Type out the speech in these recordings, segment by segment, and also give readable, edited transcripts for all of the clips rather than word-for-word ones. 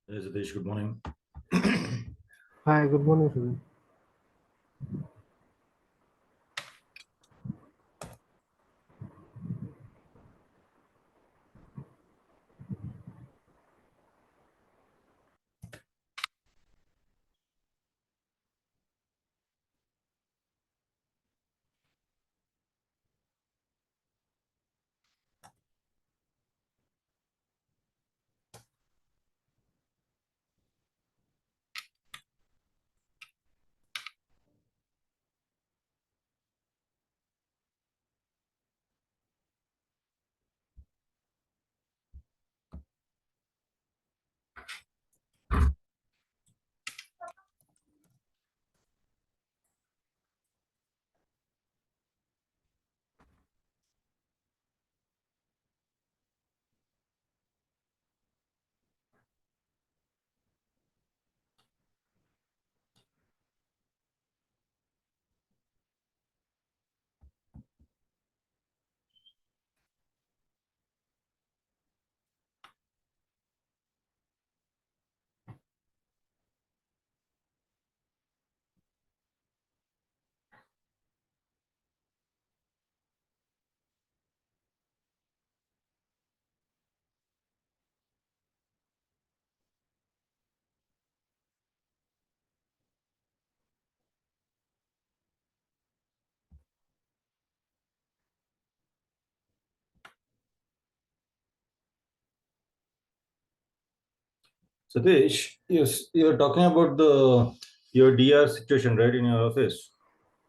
Hey, Satish, good morning. Hi, good morning, Sujit. Satish, yes, you're talking about your DR situation, right, in your office,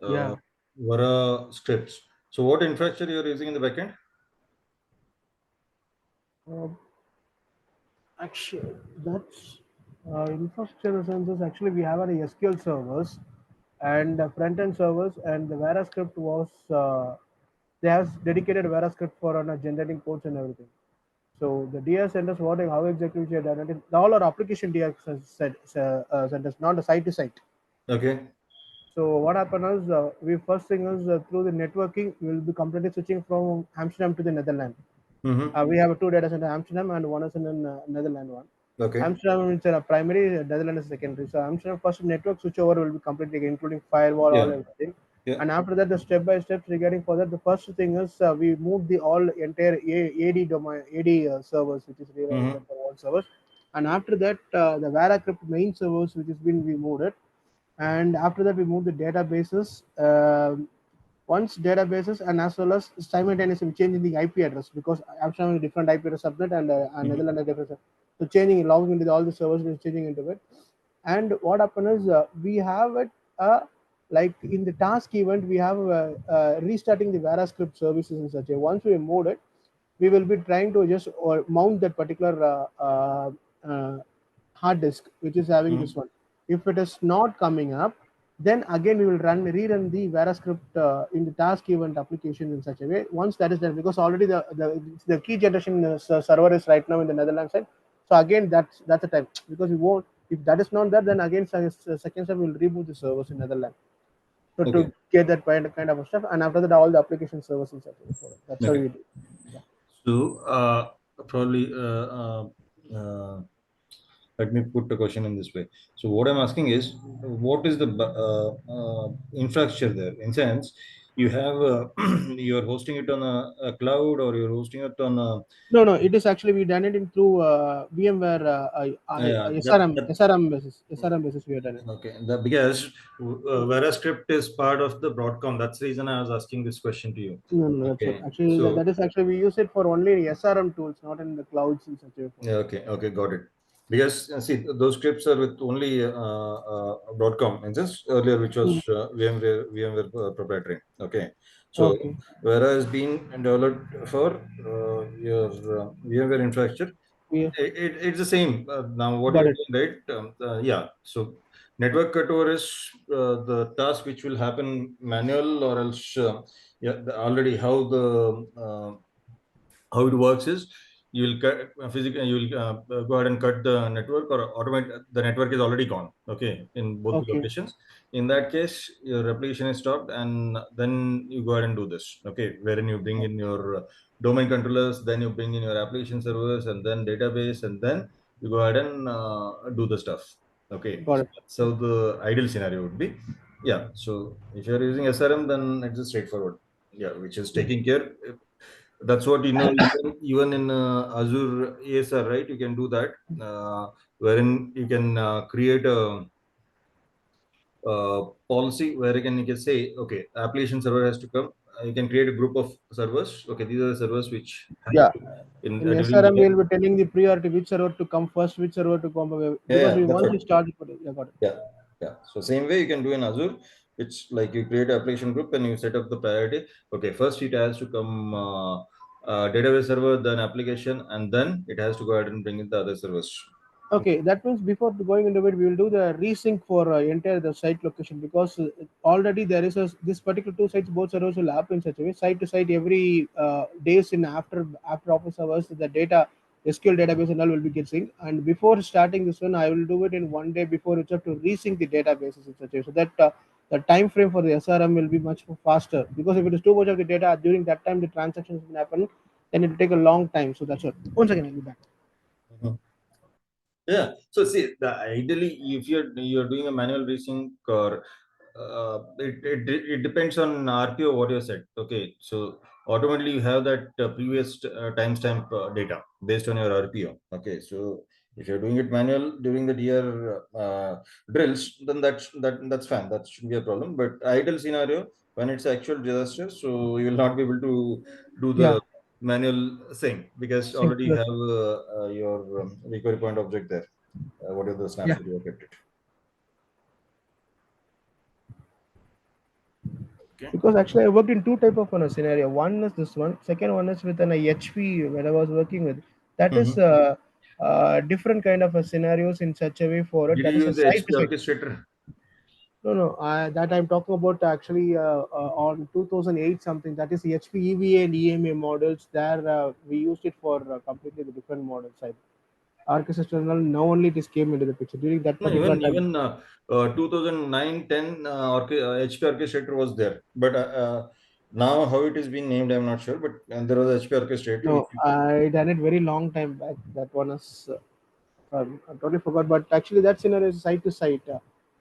uh, Yeah, Vara scripts. So, what infrastructure you're using in the backend? uh, actually, that's infrastructure senses. Actually, we have a SQL servers and front end servers, and the Vara script was they have dedicated Vara script for generating codes and everything. So the DR centers, what how exactly we have done it? All our application DR centers, not the site to site. Okay. So what happened is we first thing is through the networking, we will be completely switching from Amsterdam to the Netherlands. Mm-hmm. We have two data center Amsterdam and one is in Netherlands one. Okay. Amsterdam is a primary, Netherlands is secondary. So Amsterdam first network switchover will be completely including firewall, all Yeah. everything. Yeah. And after that, the step by step regarding for that, the first thing is we move the all entire AD domain, AD servers, which is Mm-hmm. relevant for all servers. And after that, the VaraCrypt main servers, which has been we moved it. And after that, we move the databases. Once databases and as well as simultaneously changing the IP address because Amsterdam is a different IP address subnet and Mm-hmm. Netherlands is different. So changing logging into all the servers is changing into it. And what happened is we have it like in the task event we have restarting the VaraScript services in such a once we moved it, we will be trying to just or mount that particular uh, hard disk which is having Mm-hmm. this one. If it is not coming up, then again we will rerun the VaraScript in the task event applications in such a way. Once that is done, because already the key generation server is right now in the Netherlands side. So again, that's the time because we won't. If that is not there, then again second step we will reboot the servers in Netherlands. So Okay. to get that kind of stuff, and after that all the application servers in such a way for it. That's how Okay. we do. Yeah. So, probably let me put the question in this way. So, what I'm asking is, what is the infrastructure there? In sense, you have you're hosting it on a cloud, or you're hosting it on a No, no, it is actually we done it in through VMware that SRM basis we have done it. okay. Because VeraScript is part of the Broadcom. That's the reason I was asking this question to you. No, no, that's what Okay. actually So that is actually we use it for only SRM tools, not in the clouds in such a way for yeah, okay, okay, got it. Because see, those scripts are with only Broadcom, and just earlier, which it. was VMware proprietary. Okay, so Okay. whereas being developed for your VMware infrastructure, Yeah, it's the same. Now, what got you're it. doing, right? Yeah. So network cutover is the task which will happen manual, or else yeah, already how it works is you will cut physically you will go ahead and cut the network or automate the network is already gone, okay, in both the Okay. locations. In that case, your replication is stopped, and then you go ahead and do this, okay, wherein you bring in your domain controllers, then you bring in your application servers, and then database, and then you go ahead and do the stuff. Okay, Got so it. that's how the ideal scenario would be. Yeah, so if you're using SRM, then it's just straightforward. Yeah, which is taking care. That's what even in Azure ASR, right? You can do that, wherein you can create a policy where you can say, okay, application server has to come. You can create a group of servers. Okay, these are the servers which have Yeah. to in In during the SRM, year. we'll be telling the priority which server to come first, which server to come away, Yeah, because yeah, we that's once what. we start. Yeah, got it. Yeah, yeah. So same way you can do in Azure. It's like you create an application group and you set up the priority. Okay, first it has to come database server, then application, and then it has to go ahead and bring in the other servers. Okay, that means before going into it, we will do the resync for entire the site location, because already there is a this particular two sites, both servers will happen in such a way site to site every days in after office hours, the data SQL database and all will be getting, and before starting this one I will do it in one day before itself to resync the databases in such a way, so that the time frame for the SRM will be much more faster, because if it is too much of the data during that time the transactions will happen, then it will take a long time. So that's what. Once again, I'll be back. Mhm. Yeah. So see, ideally, if you're doing a manual resync or it depends on RPO what you said. Okay, so automatically you have that previous timestamp data based on your RPO. Okay, so if you're doing it manual during the year drills, then that's fine. That shouldn't be a problem. But ideal scenario when it's actual disaster, so you will not be able to do Yeah, the manual thing because sync. already you have your recovery point object there. What are the Yeah. snapshot you have kept it? Okay. Because actually I worked in two type of scenario. One is this one. Second one is with an HP when I was working with. That is Mm-hmm. different kind of a scenarios in such a way for it. Did you That is a use the site HP to site. orchestrator? No, no. That I'm talking about actually on 2008 something. That is HP EVA and EMA models. There we used it for completely the different models. Side orchestration. Now only this came into the picture during that No, particular time. 2009 10 HP orchestrator was there, but now how it is being named, I'm not sure. But there was HP orchestrator which No, I done it very long time back. That one is I totally forgot. But actually, that scenario is site to site.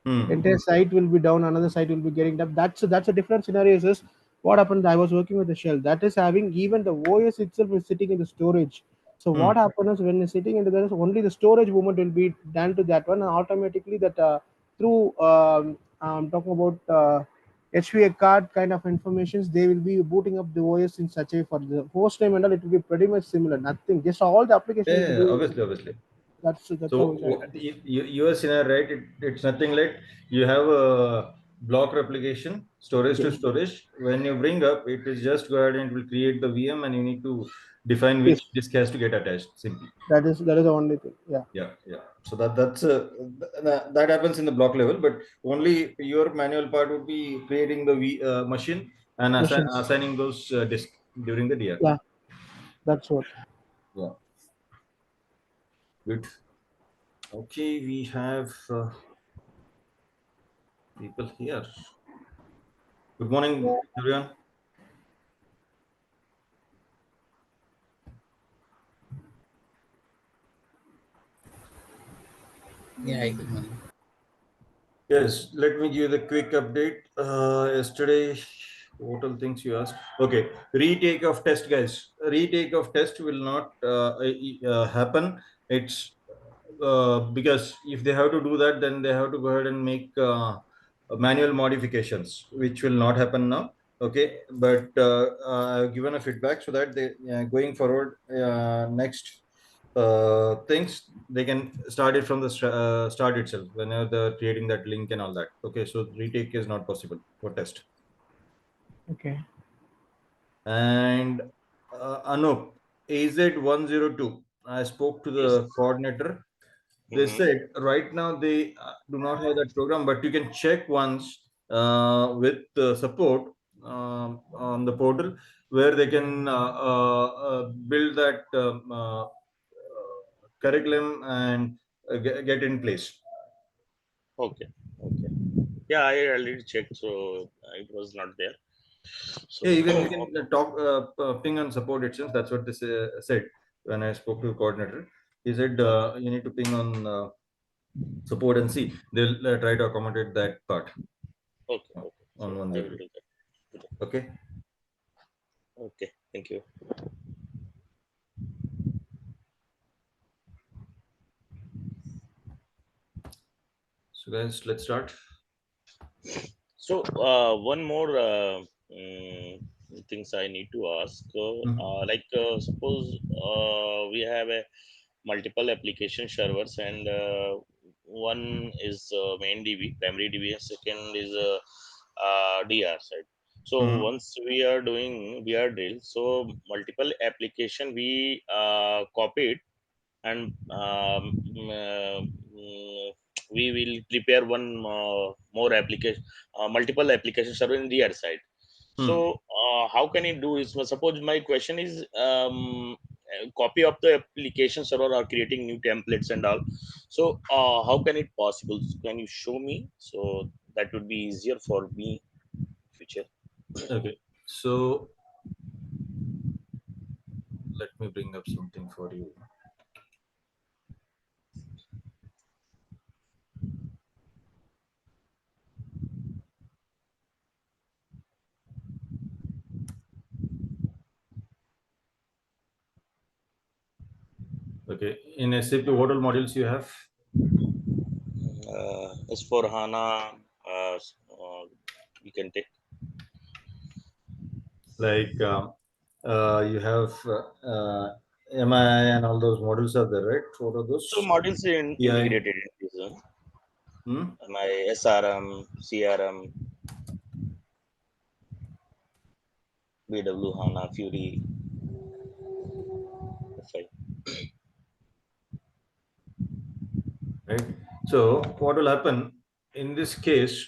hmm. Entire site will be down, another site will be getting up. That's a different scenario. Is what happened? I was working with the shell that is having even the OS itself is sitting in the storage. So Hmm. what happens when it's sitting into there is only the storage movement will be done to that one, and automatically that through I'm talking about HVA card kind of informations, they will be booting up the OS in such a for the host name and all. It will be pretty much similar. Nothing, just all the application will be Yeah, doing. obviously, obviously. That's So how it. your scenario, right? It's nothing like you have a block replication, storage to Yes, storage. When you bring up, it is just go ahead and it will create the VM, and you need to define yes. which disk has to get attached. Simply. That is the only thing. Yeah, Yeah, yeah. So that happens in the block level, but only your manual part would be creating the machine and machines. assigning those disk during the DR. Yeah, that's what. Yeah, good. Okay, we have people here. Good morning, everyone. Yeah, hi, good morning. Yes, let me give the quick update. Yesterday, what all things you asked? Okay, retake of test, guys. Retake of test will not happen. It's because if they have to do that, then they have to go ahead and make manual modifications, which will not happen now. Okay, but I've given a feedback so that they going forward next things they can start it from the start itself whenever they're creating that link and all that. Okay, so retake is not possible for test. Okay. And Anup, AZ102, I spoke to Yes. the coordinator. They Mm-hmm. said right now they do not have that program, but you can check once with support on the portal where they can build that curriculum and get in place. Okay. Okay. Yeah, I already checked, so it was not there. Yeah, So, even you can talk ping on support itself. That's what they said when I spoke to the coordinator. he said you need to ping on support and see. They'll try to accommodate that part Okay, okay. on So I will 103. do that today. Okay. Okay, thank you. So guys, let's start. So one more things I need to ask. Suppose we have a multiple application servers, and one is main DB, primary DB, and second is DR side. So Mhm. once we are doing VR drill, so multiple application we copied, and we will prepare one more application, multiple application server in the other side. So Hmm. how can it do is, well, suppose my question is, a copy of the application server or creating new templates and all. So how can it possible? Can you show me? So that would be easier for me future. Okay. So let me bring up something for you. Okay. In SAP, what all modules you have? As for HANA, you can take. Like you have MI and all those models are there, right? What are So those? modules EI. integrated in this. Hmm? My SRM, CRM, BW, HANA, Fury, FI. Right. So what will happen in this case?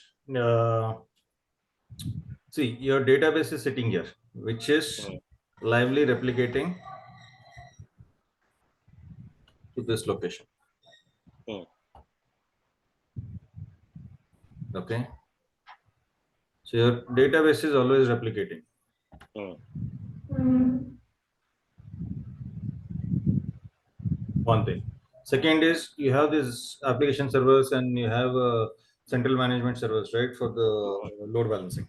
See, your database is sitting here, which is Hmm, lively replicating to this location. hmm, Okay. So your database is always replicating. hmm, One thing. Second is you have these application servers and you have central management servers, right, for the hmm. load balancing.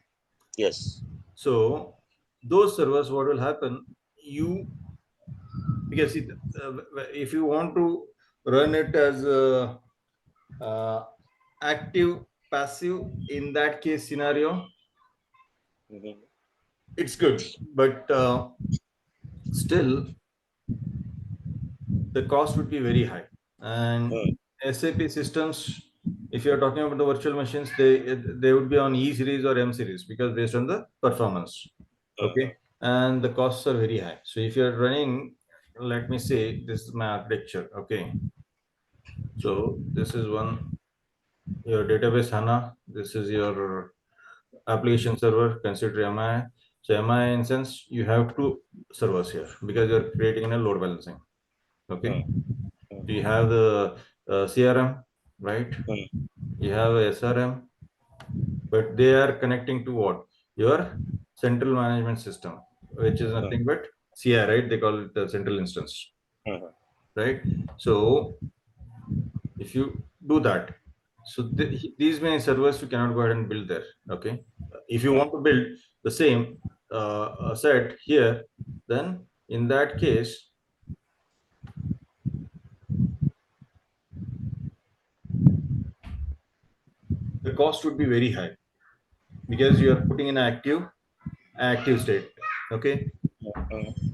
Yes. So those servers, what will happen? You because if you want to run it as a, uh, active passive in that case scenario, Hmm, it's good, but still the cost would be very high. And hmm, SAP systems, if you are talking about the virtual machines, they would be on E series or M series because based on the performance. hmm, Okay, and the costs are very high. So if you are running, let me say this is my architecture. Okay, so this is one your database HANA. This is your application server. Consider MI. So MI instance, you have two servers here because you're creating in a load balancing. Okay, hmm, so you have the CRM, right? hmm, You have a SRM, but they are connecting to what? Your central management system, which is hmm, nothing but CI, right? They call it the central instance, hmm, right? So if you do that, so these many servers you cannot go ahead and build there. Okay, if you hmm, want to build the same set here, then in that case the cost would be very high because you are putting in an active state. Okay, hmm,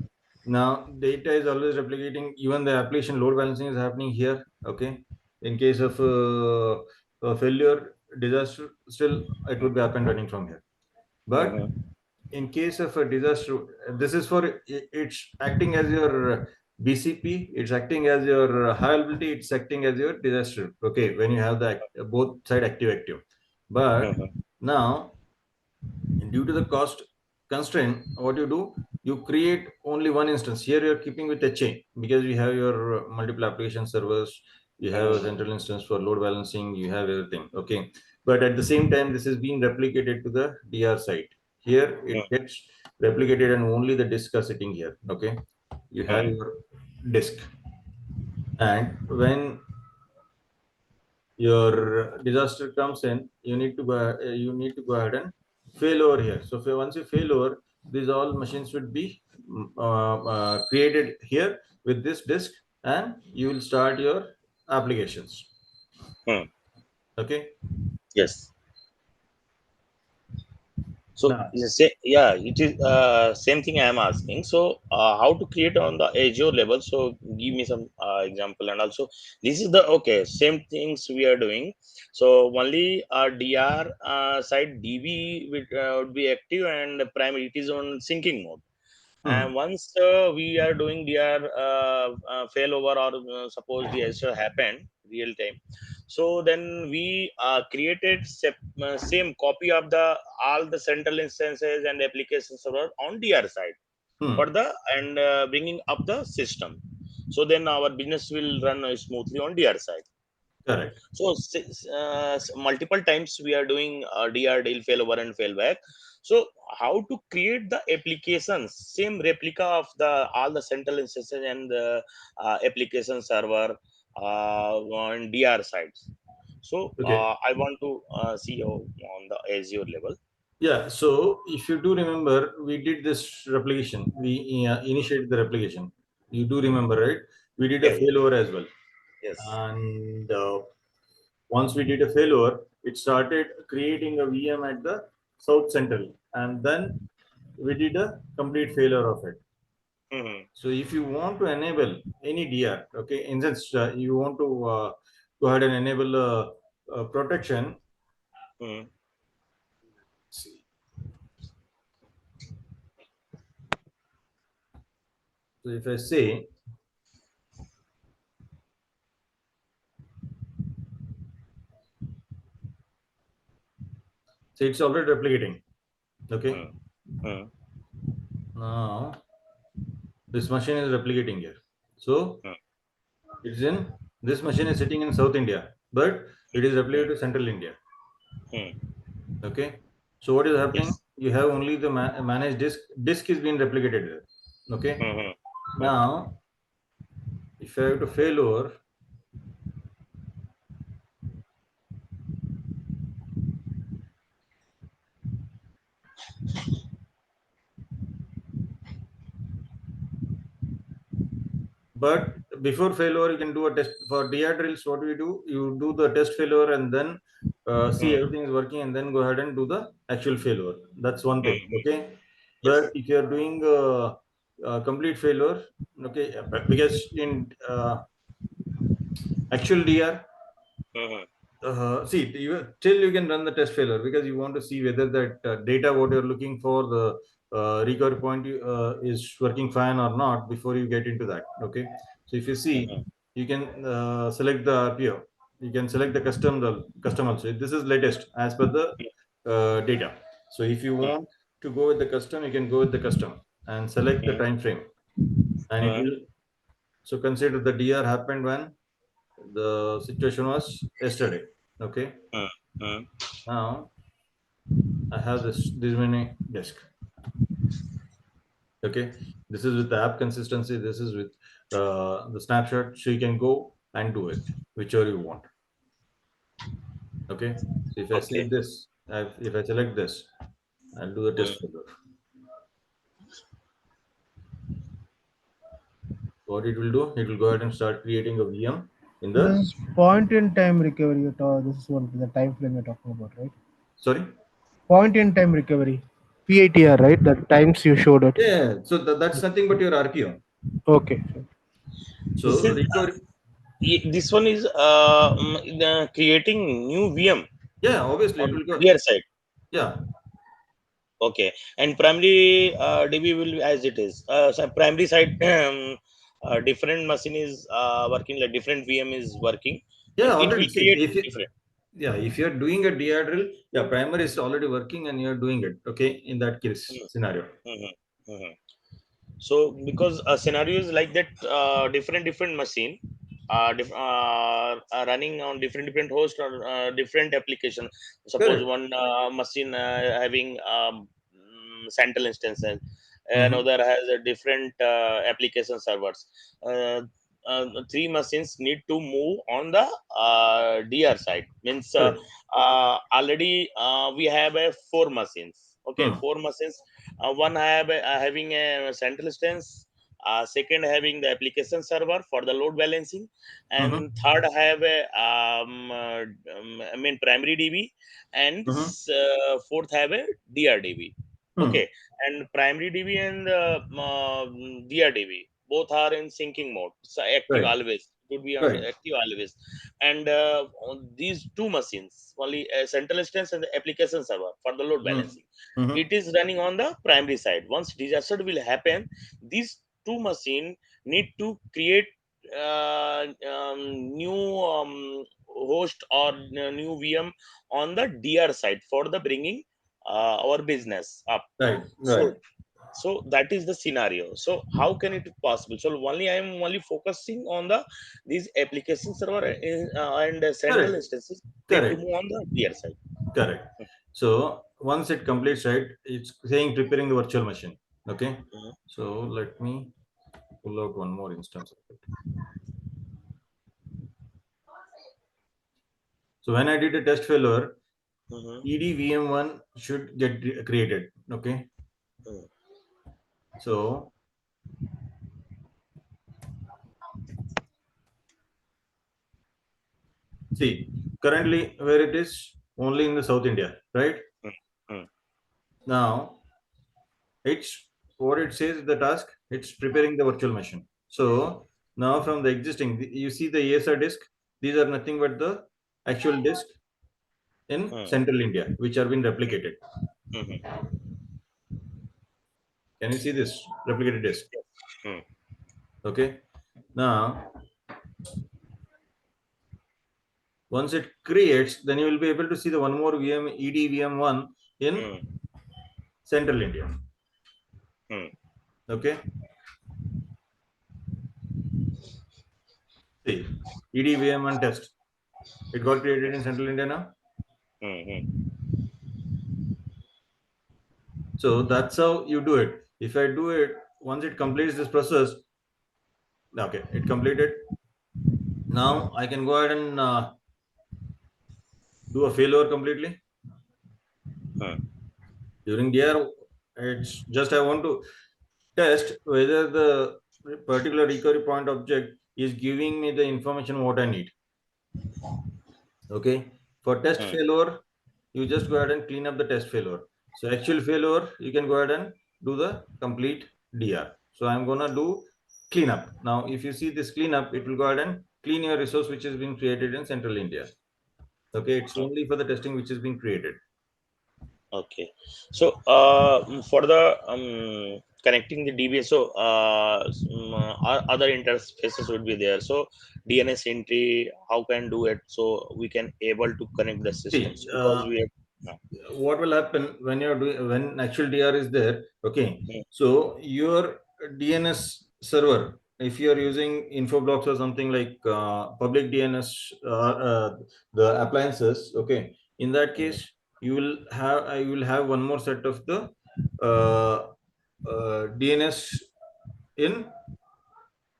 now data is always replicating. Even the application load balancing is happening here. Okay, in case of a failure disaster, still it would be up and running from here. But hmm, in case of a disaster, this is for it's acting as your BCP, it's acting as your high availability, it's acting as your disaster. Okay, when you have the both side active. But hmm, now due to the cost constraint, what you do, you create only one instance. Here you're keeping with a chain because you have your multiple application servers, you have a hmm, central instance for load balancing, you have everything. Okay, but at the same time this is being replicated to the DR site. Here it hmm, gets replicated and only the disk are sitting here. Okay, you have hmm, your disk. And when your disaster comes in, you need to go ahead and fail over here. So once you fail over, these all machines should be created here with this disk, and you will start your applications. Hmm. Okay. Yes. So Now, yeah, it is same thing I am asking. So how to create on the Azure level? So give me some example, and also this is the okay same things we are doing. So only DR side DB would be active, and primary it is on syncing mode. hmm, And once we are doing DR failover, or suppose the Azure happened real time, so then we created same copy of the all the central instances and application server on DR side for hmm, the and bringing up the system. So then our business will run smoothly on DR side. correct. So multiple times we are doing DR deal failover and failback. So how to create the applications same replica of the all the central instances and the application server on DR sides. So Okay. I want to see on the Azure level. Yeah. So if you do remember, we did this replication. We initiated the replication. You do remember, right? We did a Yeah, yeah. failover as well. Yes. And once we did a failover, it started creating a VM at the South Central, and then we did a complete failure of it. Hmm. So if you want to enable any DR, okay, in sense you want to go ahead and enable protection. Hmm. See. So if I say, so it's already replicating. Okay. Hmm. Hmm. Now this machine is replicating here. So Hmm. it's in this machine is sitting in South India, but it is replicated to Central India. Hmm. Okay. So what is happening? Yes. You have only the managed disk. Disk is being replicated there. Okay. Hmm. Hmm. Now, if I have to fail over, but before failure, you can do a test for DR drills. What do you do? You do the test failure and then see Hmm. everything is working, and then go ahead and do the actual failure. That's one thing. Hmm. Okay. But Yes. if you are doing complete failure, okay, because in actual DR, Hmm. see till you can run the test failure because you want to see whether that data what you're looking for the recovery point is working fine or not before you get into that. Okay. So if you see, Hmm. you can select the RPO, you can select the custom also. This is latest as per the data. So if you Hmm. want to go with the custom, you can go with the custom and select the Hmm. time frame, and it Hmm. will. So consider the DR happened when the situation was yesterday. Okay. Hmm. Hmm. Now I have this many disk. Okay, this is with the app consistency. This is with the snapshot. So you can go and do it whichever you want. Okay. So if I Okay. select this, if I select this, I'll do the Hmm. test folder. What it will do? It will go ahead and start creating a VM in This the. is point in time recovery. This is one the time frame you're talking about, right? Sorry. Point in time recovery, PITR, right? The times you showed it. Yeah. So that's nothing but your RPO. Okay. This So is recovery. this one is creating new VM Yeah. Obviously, it on will go. their side. Yeah. Okay, and primary DB will be as it is. So primary side, different machine is working, like different VM is working, Yeah. and it Already. will See, create if you. different. Yeah, if you're doing a DR drill, yeah, primary is already working and you're doing it. Okay, in that case scenario. Mm-hmm. Hmm. So because scenario is like that, different machine running on different host or different application. Suppose Correct. one machine having central instances, Mm-hmm. another has a different application servers. uh, three machines need to move on the DR side. Means already we have four machines. Okay, four machines. One having a central instance. Second having the application server for the load balancing, and third have a I mean primary DB, and fourth have a DRDB. Okay, and primary DB and DRDB both are in syncing mode, so active Right. always. It would be on Right. active always, and on these two machines, only central instance and the application server for the load balancing, it is running on the primary side. Once disaster will happen, these two machine need to create new host or new VM on the DR side for the bringing our business up. Right. Right. So that is the scenario. So how can it be possible? So only I am only focusing on the these application server and central Correct. instances need to Correct. move on the DR side. Correct. So once it completes, right, it's saying preparing the virtual machine. Okay. Mhm. So let me pull out one more instance of it. So when I did a test failure, EDVM1 should get created. Okay. Mhm. So see, currently where it is only in the South India, right? Mhm. Now it's what it says the task. It's preparing the virtual machine. So now from the existing, you see the ESR disk. These are nothing but the actual disk in Mhm. Central India, which are being replicated. Mhm. Can you see this replicated disk? Mhm. Okay. Now once it creates, then you will be able to see the one more VM EDVM1 in Mhm. Central India. Mhm. Okay. See, EDVM1 test. It got created in Central India now. Mhm. So that's how you do it. If I do it, once it completes this process, okay, it completed. Now I can go ahead and do a failover completely. Mhm. During DR, it's just I want to test whether the particular recovery point object is giving me the information what I need. Okay. For test Mhm. failure, you just go ahead and clean up the test failure. So actual failure, you can go ahead and do the complete DR. So I'm gonna do cleanup. Now, if you see this cleanup, it will go ahead and clean your resource which has been created in Central India. Okay, it's only for the testing which has been created. Okay. So for the connecting the DBA, so other interfaces would be there. So DNS entry, how can do it? So we can able to connect the See, systems because we have. No. what will happen when you're doing when actual DR is there? Okay, Mm, so your DNS server, if you are using Infoblox or something like public DNS, the appliances, okay, in that mm, case you will have one more set of the uh, DNS in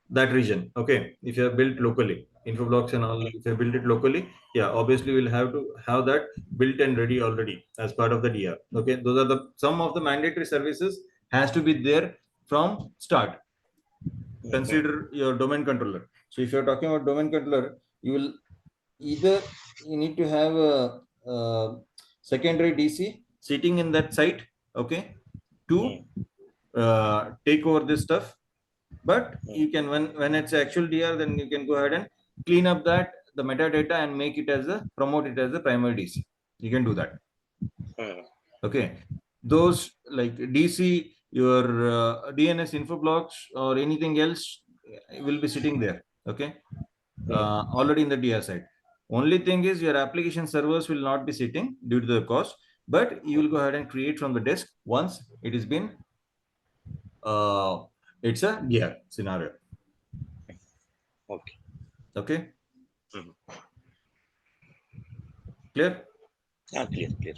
that region. Okay, if you have built locally, Infoblox and all, if you build it locally, yeah, obviously we'll have to have that built and ready already as part of the DR. Okay, those are the some of the mandatory services has to be there from start. mm, Consider your domain controller. So if you're talking about domain controller, you will either you need to have a secondary DC sitting in that site, okay, to mm, take over this stuff. But mm, you can when it's actual DR, then you can go ahead and clean up that the metadata and make it as a promote it as a primary DC. You can do that. mm, Okay, those like DC, your DNS info blocks or anything else will be sitting there. Okay, mm. already in the DR side. Only thing is your application servers will not be sitting due to the cost, but you will go ahead and create from the disk once it has been uh, it's a DR scenario. Okay. Okay, Mm. clear? Clear, clear.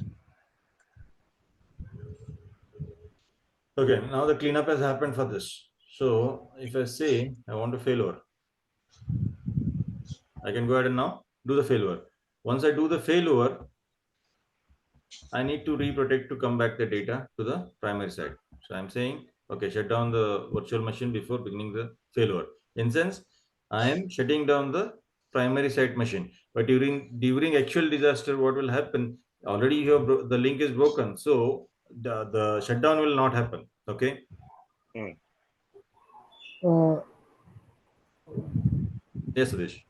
Okay, now the cleanup has happened for this. So if I say I want to fail over, I can go ahead and now do the failover. Once I do the failover, I need to reprotect to come back the data to the primary side. So I'm saying, okay, shut down the virtual machine before beginning the failover. In sense, I am shutting down the primary site machine. But during actual disaster, what will happen? Already the link is broken, so the shutdown will not happen. Okay. Hmm. Uh, Yes, Suresh.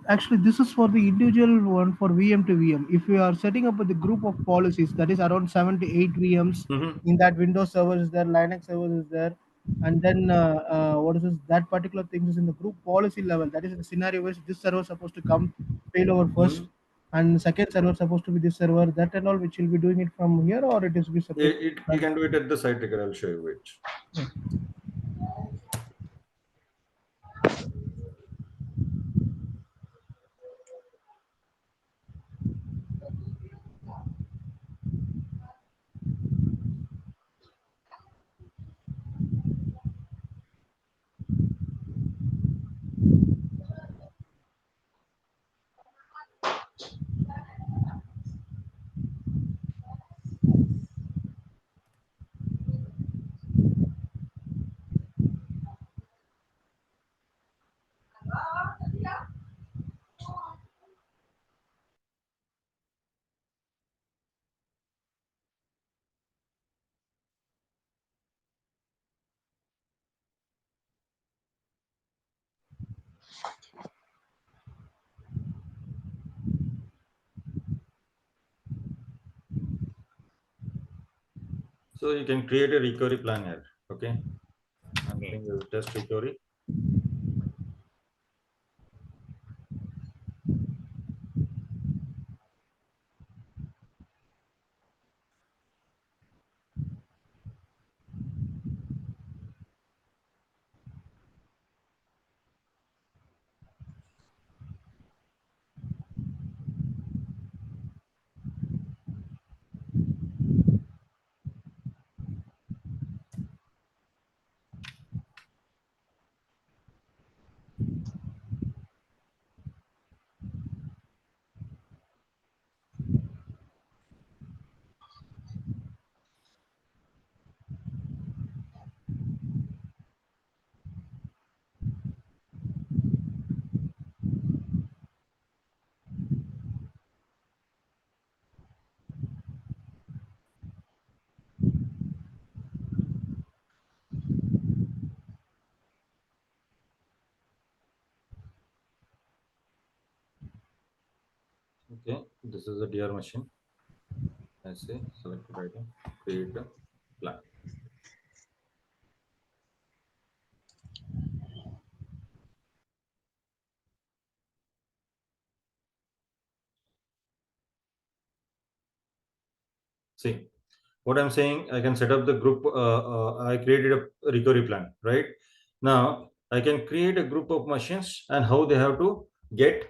Actually, this is for the individual one for VM to VM. If we are setting up with the group of policies, that is around 7 to 8 VMs. Mm-hmm. In that, Windows server is there, Linux server is there, and then what is this? That particular thing is in the group policy level. That is the scenario where this server is supposed to come failover first, Mm-hmm. and second server is supposed to be this server. That and all, which will be doing it from here, or it is be separate. You can do it at the site trigger. I'll show you it. So you can create a recovery plan here. Okay. I'm saying the test recovery. Okay. This is a DR machine. I say selected item, create a plan. See what I'm saying. I can set up the group. I created a recovery plan, right? Now I can create a group of machines and how they have to get.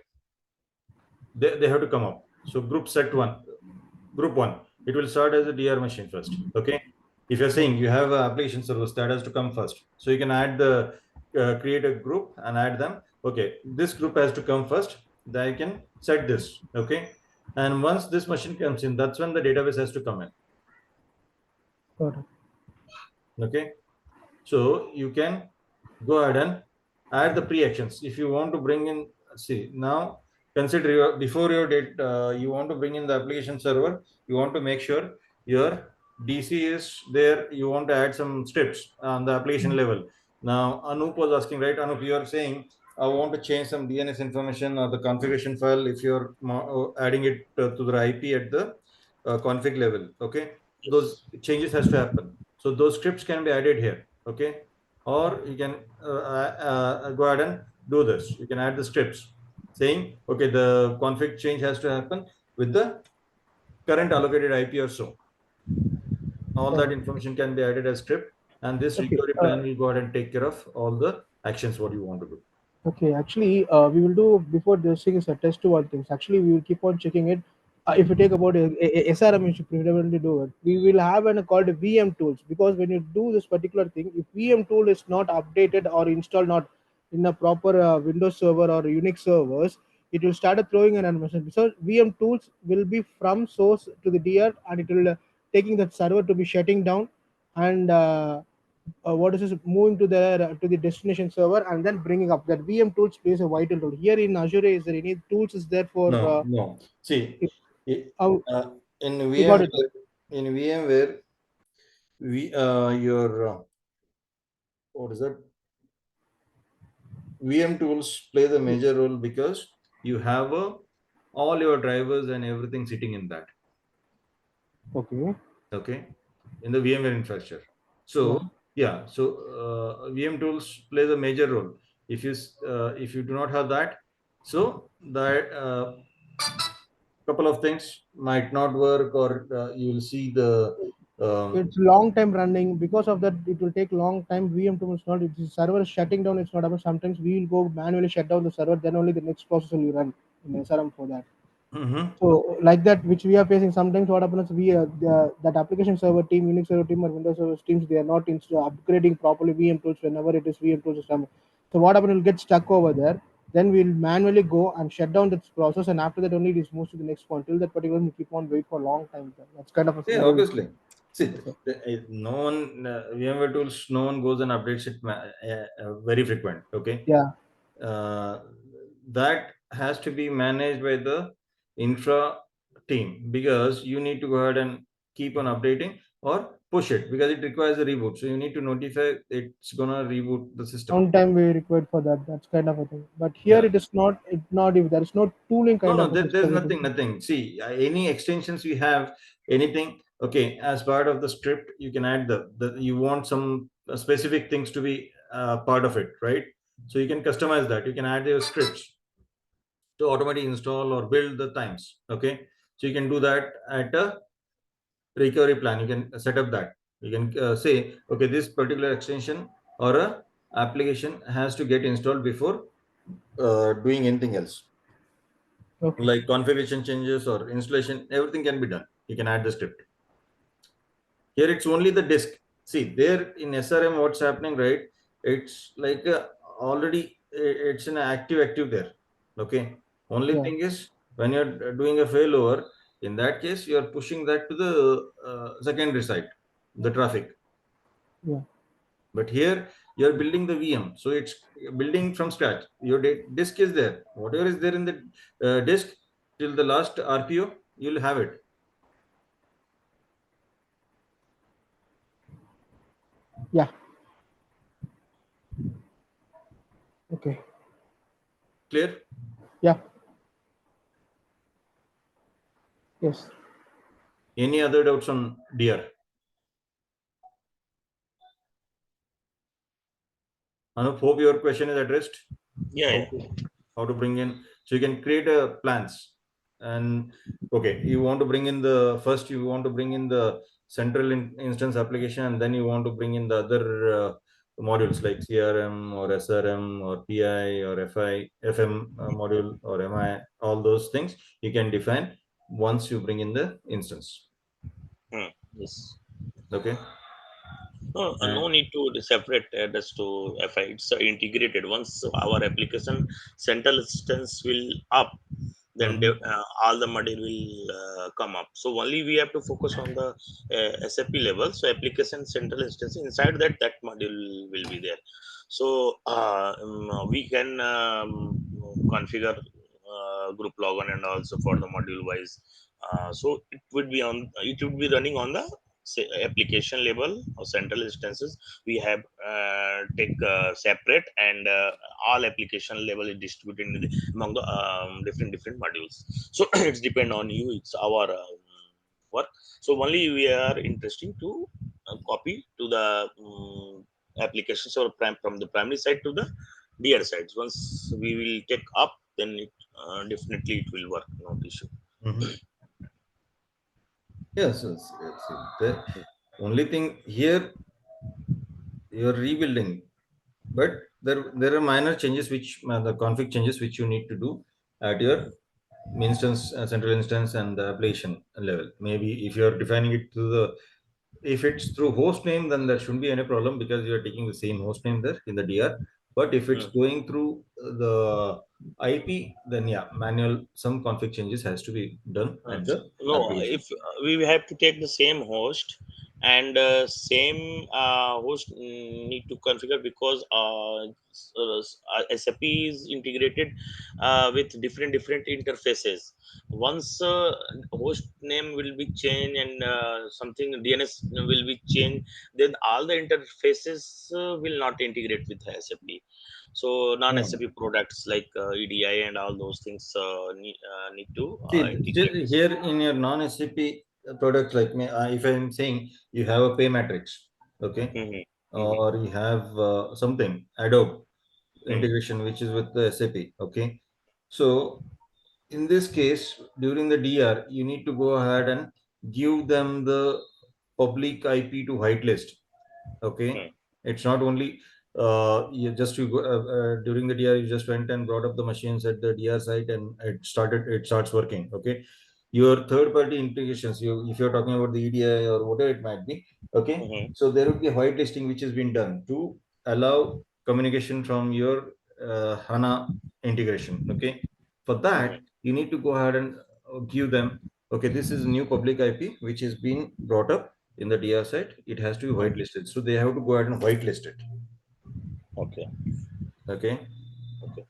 They have to come up. So group one. It will start as a DR machine first. Okay. If you're saying you have application servers that has to come first, so you can add the create a group and add them. Okay, this group has to come first. Then I can set this. Okay, and once this machine comes in, that's when the database has to come in. Got it. Okay, so you can go ahead and add the pre-actions if you want to bring in. See now, consider before your date, you want to bring in the application server. You want to make sure your DC is there. You want to add some scripts on the application level. Now Anup was asking, right? Anup, you are saying I want to change some DNS information or the configuration file if you're adding it to the IP at the config level. Okay, those changes has to happen. So those scripts can be added here. Okay, or you can go ahead and do this. You can add the scripts saying, okay, the config change has to happen with the current allocated IP or so. All Got that it. information can be added as script, and this Okay. recovery plan will go ahead and take care of all the actions what you want to do. Okay, actually, we will do before this thing is a test to one things. Actually, we will keep on checking it. If you take about SRM, you should predominantly do it. We will have an called VM tools because when you do this particular thing, if VM tool is not updated or installed, not in a proper Windows server or Unix servers, it will start throwing an animation. So VM tools will be from source to the DR, and it will taking that server to be shutting down, and what is this, moving to the destination server, and then bringing up that VM tools plays a vital role. Here in Azure, is there any tools is there for No, no. See, it, how in you got it? VMware, your what is that? VM tools play the major role because you have all your drivers and everything sitting in that. Okay. Okay, in the VMware infrastructure. Yeah. So yeah, so VM tools play the major role. If you do not have that, so that couple of things might not work, or you will see the It's long time running. Because of that, it will take long time. VM tools not. If the server is shutting down, it's not about. Sometimes we will go manually shut down the server. Then only the next process will run in SRM for that. mhm. So like that, which we are facing sometimes, what happens that application server team, Unix server team, or Windows server teams, they are not upgrading properly VM tools whenever it is VM tools is coming. So what happens, will get stuck over there. Then we'll manually go and shut down this process, and after that only it is moves to the next point. Till that particular, we keep on wait for a long time. That's kind of a Yeah, scenario. obviously. See, no one VMware tools, no one goes and updates it very frequent. Okay, Yeah. uh, that has to be managed by the infra team, because you need to go ahead and keep on updating or push it, because it requires a reboot. So you need to notify it's gonna reboot the system. Downtime we required for that. That's kind of a thing. But here Yeah. it is not. It not if there is no tooling No, kind no, of a there's system. It is, nothing. See, any extensions we have, anything, okay, as part of the script, you can add you want some specific things to be part of it, right? So you can customize that. You can add your scripts to automatically install or build the times, okay? So you can do that at a recovery plan. You can set up that. You can say, okay, this particular extension or a application has to get installed before doing anything else, okay. like configuration changes or installation. Everything can be done. You can add the script. Here it's only the disk. See, there in SRM, what's happening, right? It's like already it's an active there. Okay, only Yeah. thing is, when you're doing a failover, in that case you're pushing that to the secondary side, the traffic. Yeah. But here you're building the VM, so it's building from scratch. Your disk is there. Whatever is there in the disk till the last RPO, you'll have it. Yeah. Okay. Clear? Yeah. Yes. Any other doubts on DR? Anup, hope your question is addressed. Yeah, How yeah. to, how to bring in, so you can create a plans. And okay, you want to bring in the first, you want to bring in the central instance application, and then you want to bring in the other modules like CRM or SRM or PI or FM module or MI. All those things you can define once you bring in the instance. Yes. Okay. No, no And need to separate this to FI. It's integrated. Once our application central instance will up, then mhm, all the module will come up. So only we have to focus on the SAP level. So application central instance, inside that module will be there. So we can configure group login and also for the module wise. So it would be running on the say application level or central instances. We have take separate, and all application level is distributed among the different modules. So it's depend on you. It's our work. So only we are interesting to copy to the applications or from the primary side to the DR sides. Once we will take up, then it definitely it will work, no issue. mhm. Yes, yes, yes. The only thing here, you're rebuilding, but there are minor changes, which the config changes which you need to do at your instance, central instance and the application level. Maybe if you're defining it to the, if it's through host name, then there shouldn't be any problem, because you're taking the same host name there in the DR. But if it's Mm. going through the IP, then yeah, manual some config changes has to be done at the No, application. if we have to take the same host and same host need to configure, because SAP is integrated with different interfaces. Once host name will be changed and something DNS will be changed, then all the interfaces will not integrate with SAP. So Hmm. non-SAP products like EDI and all those things need to See, integrate. still here in your non-SAP products, like me, if I'm saying you have a pay matrix, okay, Mhm, mhm, or you have something Adobe mhm, integration which is with the SAP, okay. So in this case, during the DR, you need to go ahead and give them the public IP to whitelist. mhm, Okay, it's not only you go during the DR, you just went and brought up the machines at the DR site and it starts working. Okay, your third party integrations, you if you're talking about the EDI or whatever it might be, okay, mhm, so there would be a whitelisting which has been done to allow communication from your HANA integration. Okay, for mhm. that you need to go ahead and give them, okay, this is a new public IP which has been brought up in the DR site, it has to be whitelisted. So they have to go ahead and whitelist it. Okay, Okay. okay,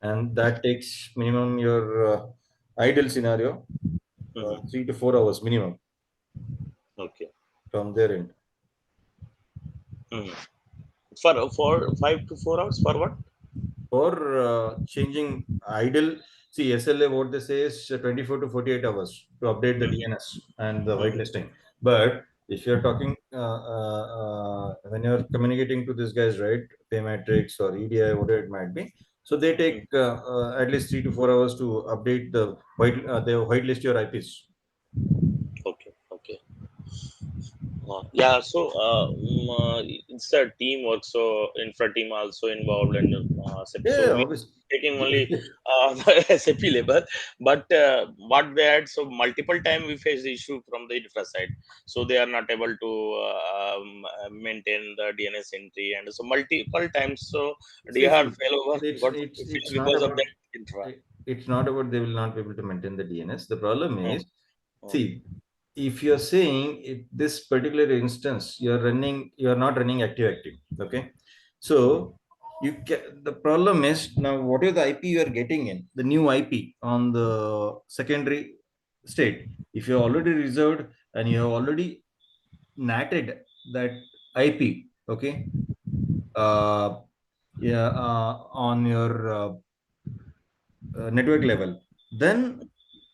And that takes minimum your idle scenario, mhm, 3 to 4 hours minimum okay. from their end. Mhm. For 5 to 4 hours for what? For changing idle, see SLA, what they say is 24 to 48 hours to update the Mhm, DNS and the mhm, whitelisting. But if you're talking, when you're communicating to these guys, right, Paymatrix or EDI, whatever it might be, so they mhm. take at least 3 to 4 hours to update the they whitelist your IPs. Okay, okay. Yeah, so it's a teamwork. So infra team also involved and SAP. So Yeah, we obviously. taking only the SAP labor, but what they had, so multiple time we face the issue from the infra side. So they are not able to maintain the DNS entry, and so multiple times. So DR See, failover got it's faced not because of about that infra. it's not about they will not be able to maintain the DNS. The problem Mm, is, mm, see, if you're saying this particular instance, you're not running active. Okay, mhm, so the problem is now what is the IP you are getting in the new IP on the secondary state. If you already reserved and you have already natted that IP, okay, uh, yeah, on your network level, then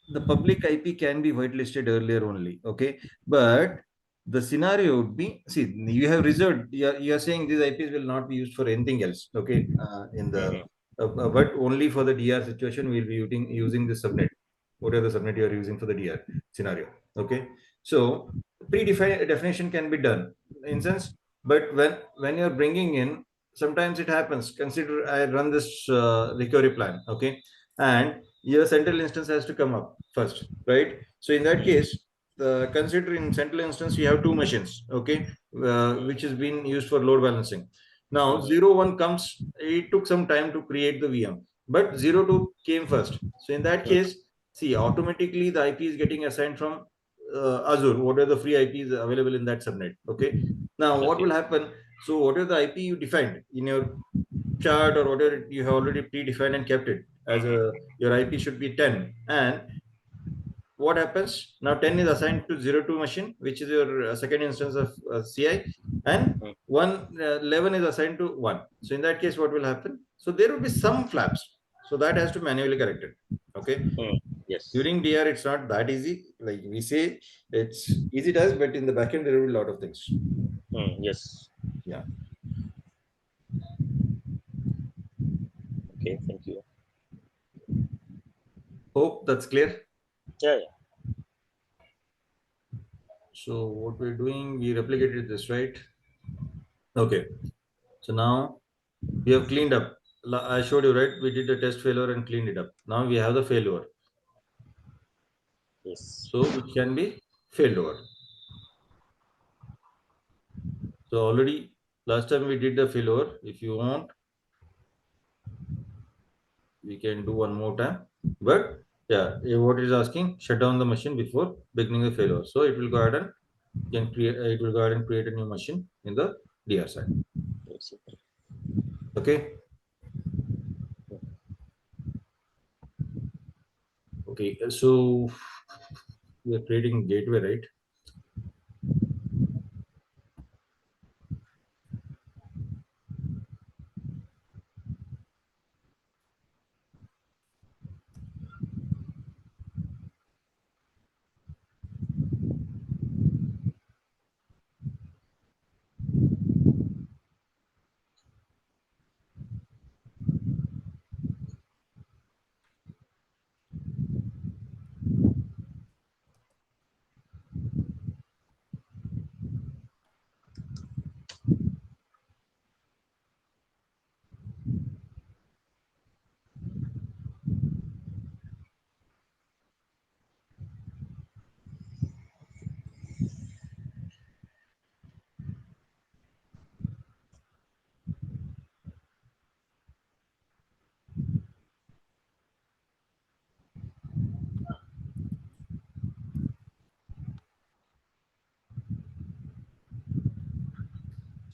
the public IP can be whitelisted earlier only. Okay, but the scenario would be, see, you have reserved. You are saying these IPs will not be used for anything else. Okay, in the mhm, but only for the DR situation we'll be using the subnet. What are the subnet you are using for the DR scenario? Okay, so predefined definition can be done in sense, but when you're bringing in, sometimes it happens. Consider I run this recovery plan. Okay, and your central instance has to come up first, right? So in that mhm, case, consider in central instance you have two machines, okay, which is being used for load balancing. Now mhm, 01 comes, it took some time to create the VM, but 02 came first. So in that mhm, case, see, automatically the IP is getting assigned from Azure. What are the free IPs available in that subnet? Okay. Now what okay. will happen? So what is the IP you defined in your chart or whatever you have already predefined and kept it as Mhm, a your IP should be 10, and what happens now 10 is assigned to 02 machine, which is your second instance of CI, and mhm, 11 is assigned to 1. So in that case what will happen, so there will be some flaps, so that has to manually correct it. Okay, mhm. Yes. during DR it's not that easy, like we say it's easy task, but in the backend there will be a lot of things. Yes. Yeah, Okay. Thank you. hope that's clear. Yeah. Yeah. So what we're doing, we replicated this, right? Okay, so now we have cleaned up. I showed you, right? We did the test failure and cleaned it up. Now we have the failure. Yes. So which can be failed over. So already Last time we did the failover. If you want, we can do one more time. But yeah, what it is asking, shut down the machine before beginning the failover. So it will go ahead and can create. It will go ahead and create a new machine in the DR side. Yes, sir. Okay. Okay. So we are creating gateway, right?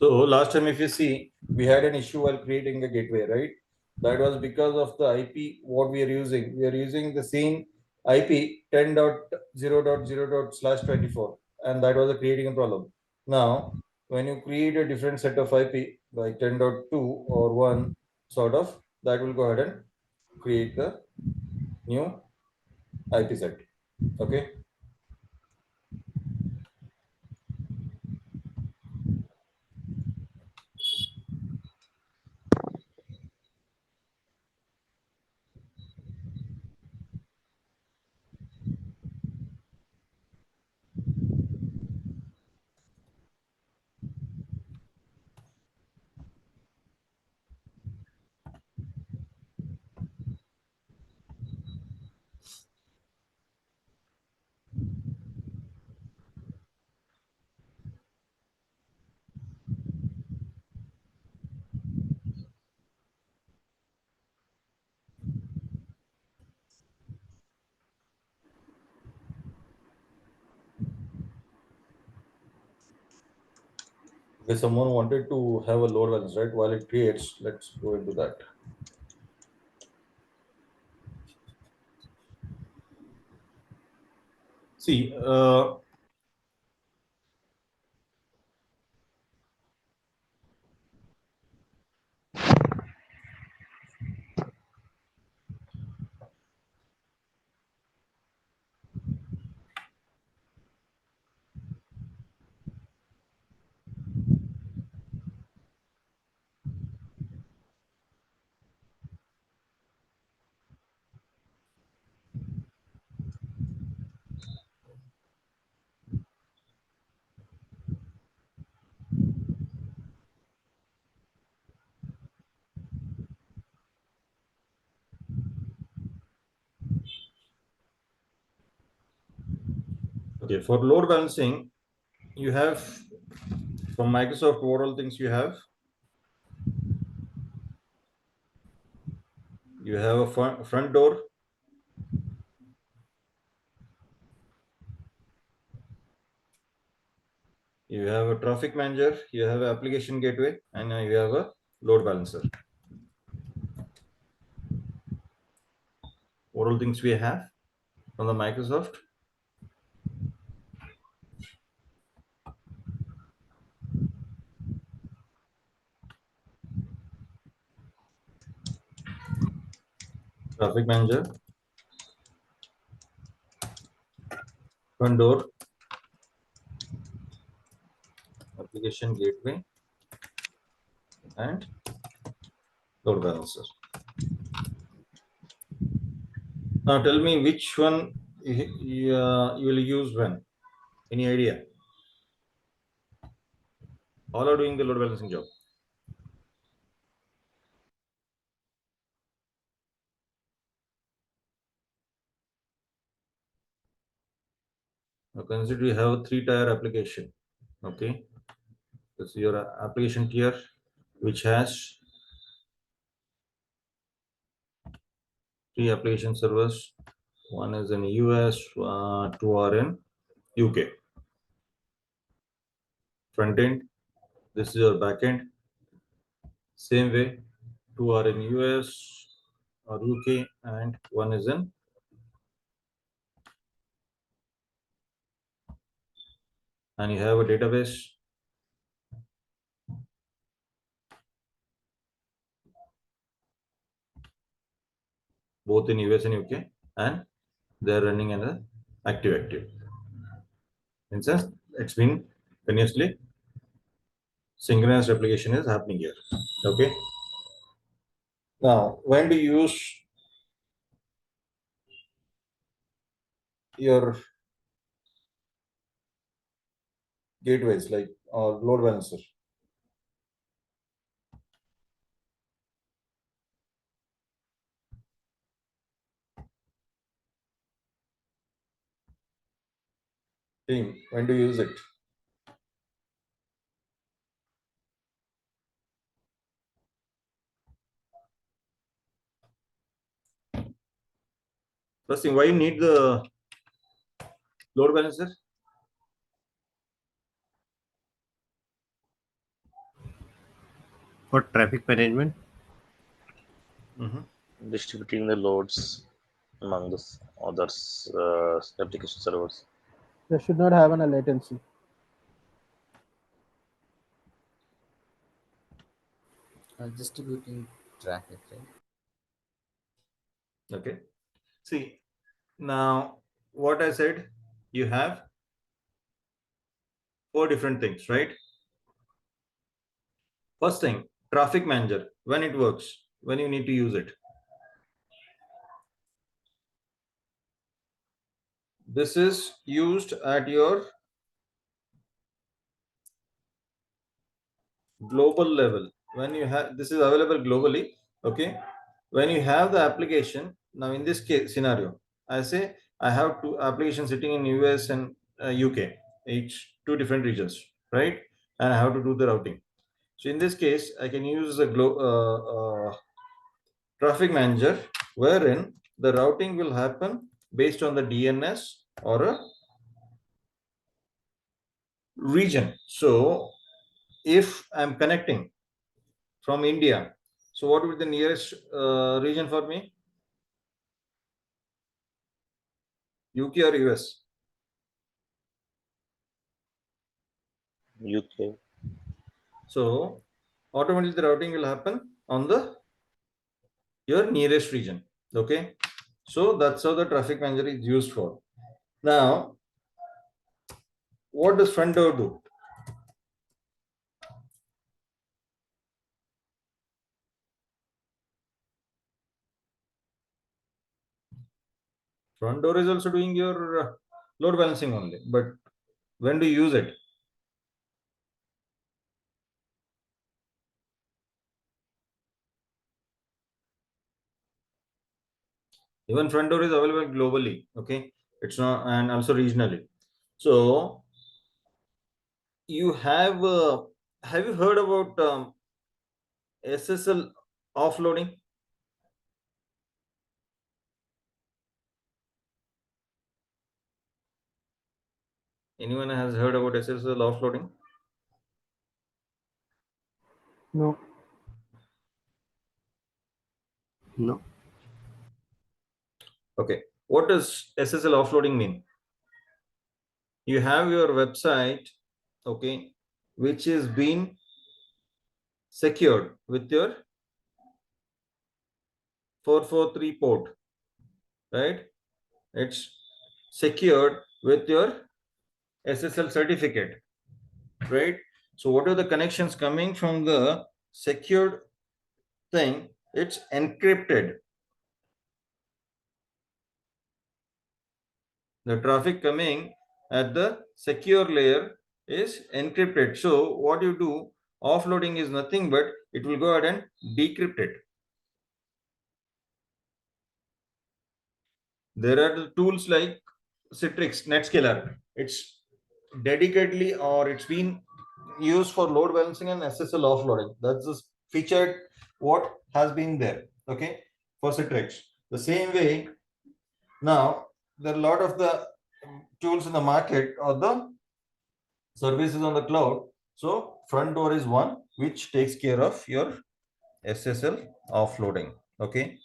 So last time, if you see, we had an issue while creating the gateway, right? That was because of the IP what we are using. We are using the same IP 10.0.0./24, and that was creating a problem. Now, when you create a different set of IP like 10.2 or 1 sort of, that will go ahead and create the new IP set. Okay. If someone wanted to have a load balance, right, while it creates, let's go into that. See, okay, for load balancing, you have from Microsoft, what all things you have? You have a front door, you have a traffic manager, you have an application gateway, and you have a load balancer. What all things we have from the Microsoft? Traffic manager, front door, application gateway, and load balancer. Now tell me which one you will use when. Any idea? All are doing the load balancing job. Now consider you have a 3-tier application. Okay. This is your application tier, which has 3 application servers. One is in US, 2 are in UK. Front end, this is your back end. Same way, 2 are in US or UK and one is in and you have a database both in US and UK and they're running in a active. Instance, it's been continuously synchronous replication is happening here. Okay. Now, when do you use your gateways like or load balancer? Team, when do you use it? First thing, why you need the load balancer? For traffic management. Distributing the loads among the others application servers. They should not have a latency. Distributing traffic, right? Okay. See, now what I said, you have 4 different things, right? First thing, traffic manager, when it works, when you need to use it. This is used at your global level. When you have, this is available globally. Okay. When you have the application, now in this case scenario, I say I have 2 applications sitting in US and UK, each 2 different regions, right? And I have to do the routing. So in this case, I can use the traffic manager, wherein the routing will happen based on the DNS or a region. So if I'm connecting from India, so what would be the nearest region for me? UK or US? UK. So automatically the routing will happen on the your nearest region. Okay. So that's how the traffic manager is used for. Now, what does front door do? Front door is also doing your load balancing only, but when do you use it? Even front door is available globally. Okay, it's not, and also regionally. So you have you heard about SSL offloading? Anyone has heard about SSL offloading? No. No. Okay, what does SSL offloading mean? You have your website, okay, which is being secured with your 443 port, right? It's secured with your SSL certificate, right? So what are the connections coming from the secured thing? It's encrypted. The traffic coming at the secure layer is encrypted. So what you do, offloading is nothing but it will go ahead and decrypt it. There are tools like Citrix, Netscaler. It's dedicatedly or it's been used for load balancing and SSL offloading. That's the featured what has been there. Okay, for Citrix. The same way, now there are a lot of the tools in the market or the services on the cloud. So front door is one which takes care of your SSL offloading. Okay.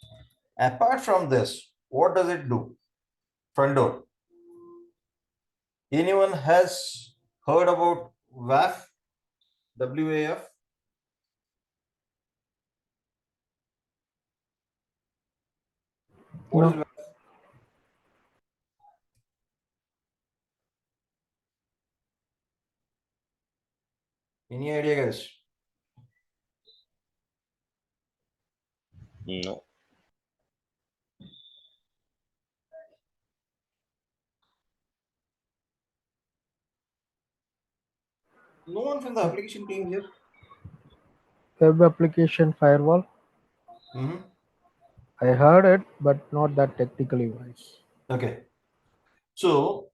Apart from this, what does it do? Front door. Anyone has heard about WAF? WAF? What is No. WAF? Any idea, guys? No. No one from the application team here. Web application firewall. Mm-hmm. I heard it, but not that technically wise. Okay. So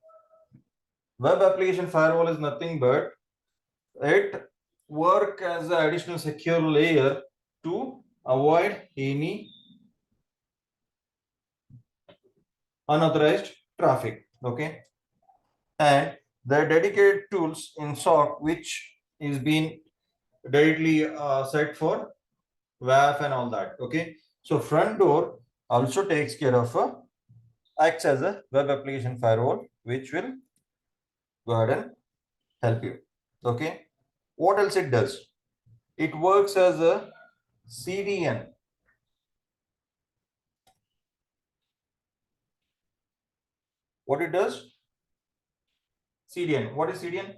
web application firewall is nothing but it work as an additional secure layer to avoid any unauthorized traffic. Okay. And the dedicated tools in SOC which is being directly set for WAF and all that. Okay. So front door also takes care of acts as a web application firewall which will go ahead and help you. Okay. What else it does? It works as a CDN. What it does? CDN. What is CDN?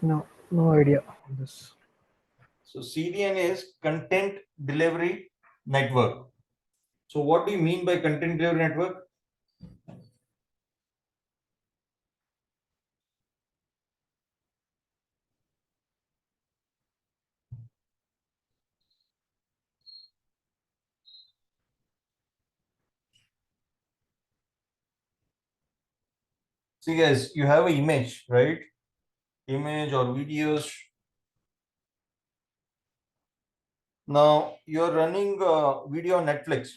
No, no idea on this. So CDN is content delivery network. So what do you mean by content delivery network? See guys, you have an image, right? Image or videos. Now you're running video on Netflix.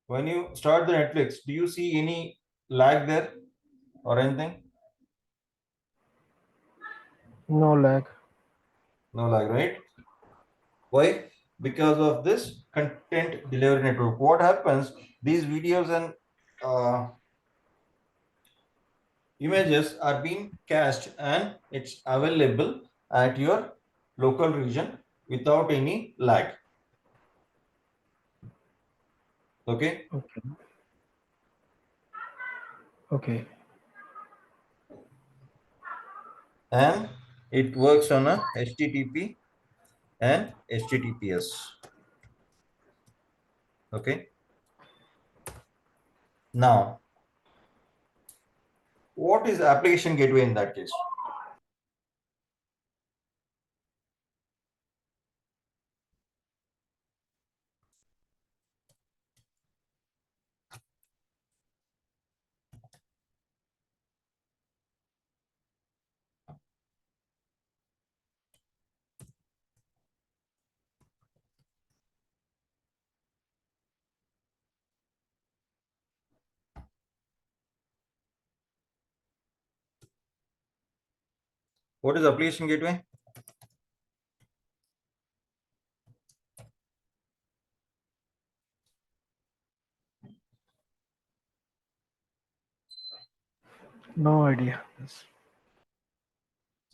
When you start the Netflix, do you see any lag there or anything? No lag. No lag, right? Why? Because of this content delivery network. What happens? These videos and images are being cached and it's available at your local region without any lag. Okay. Okay. Okay. And it works on a HTTP and HTTPS. Okay. Now, what is application gateway in that case? What is application gateway? No idea. Yes.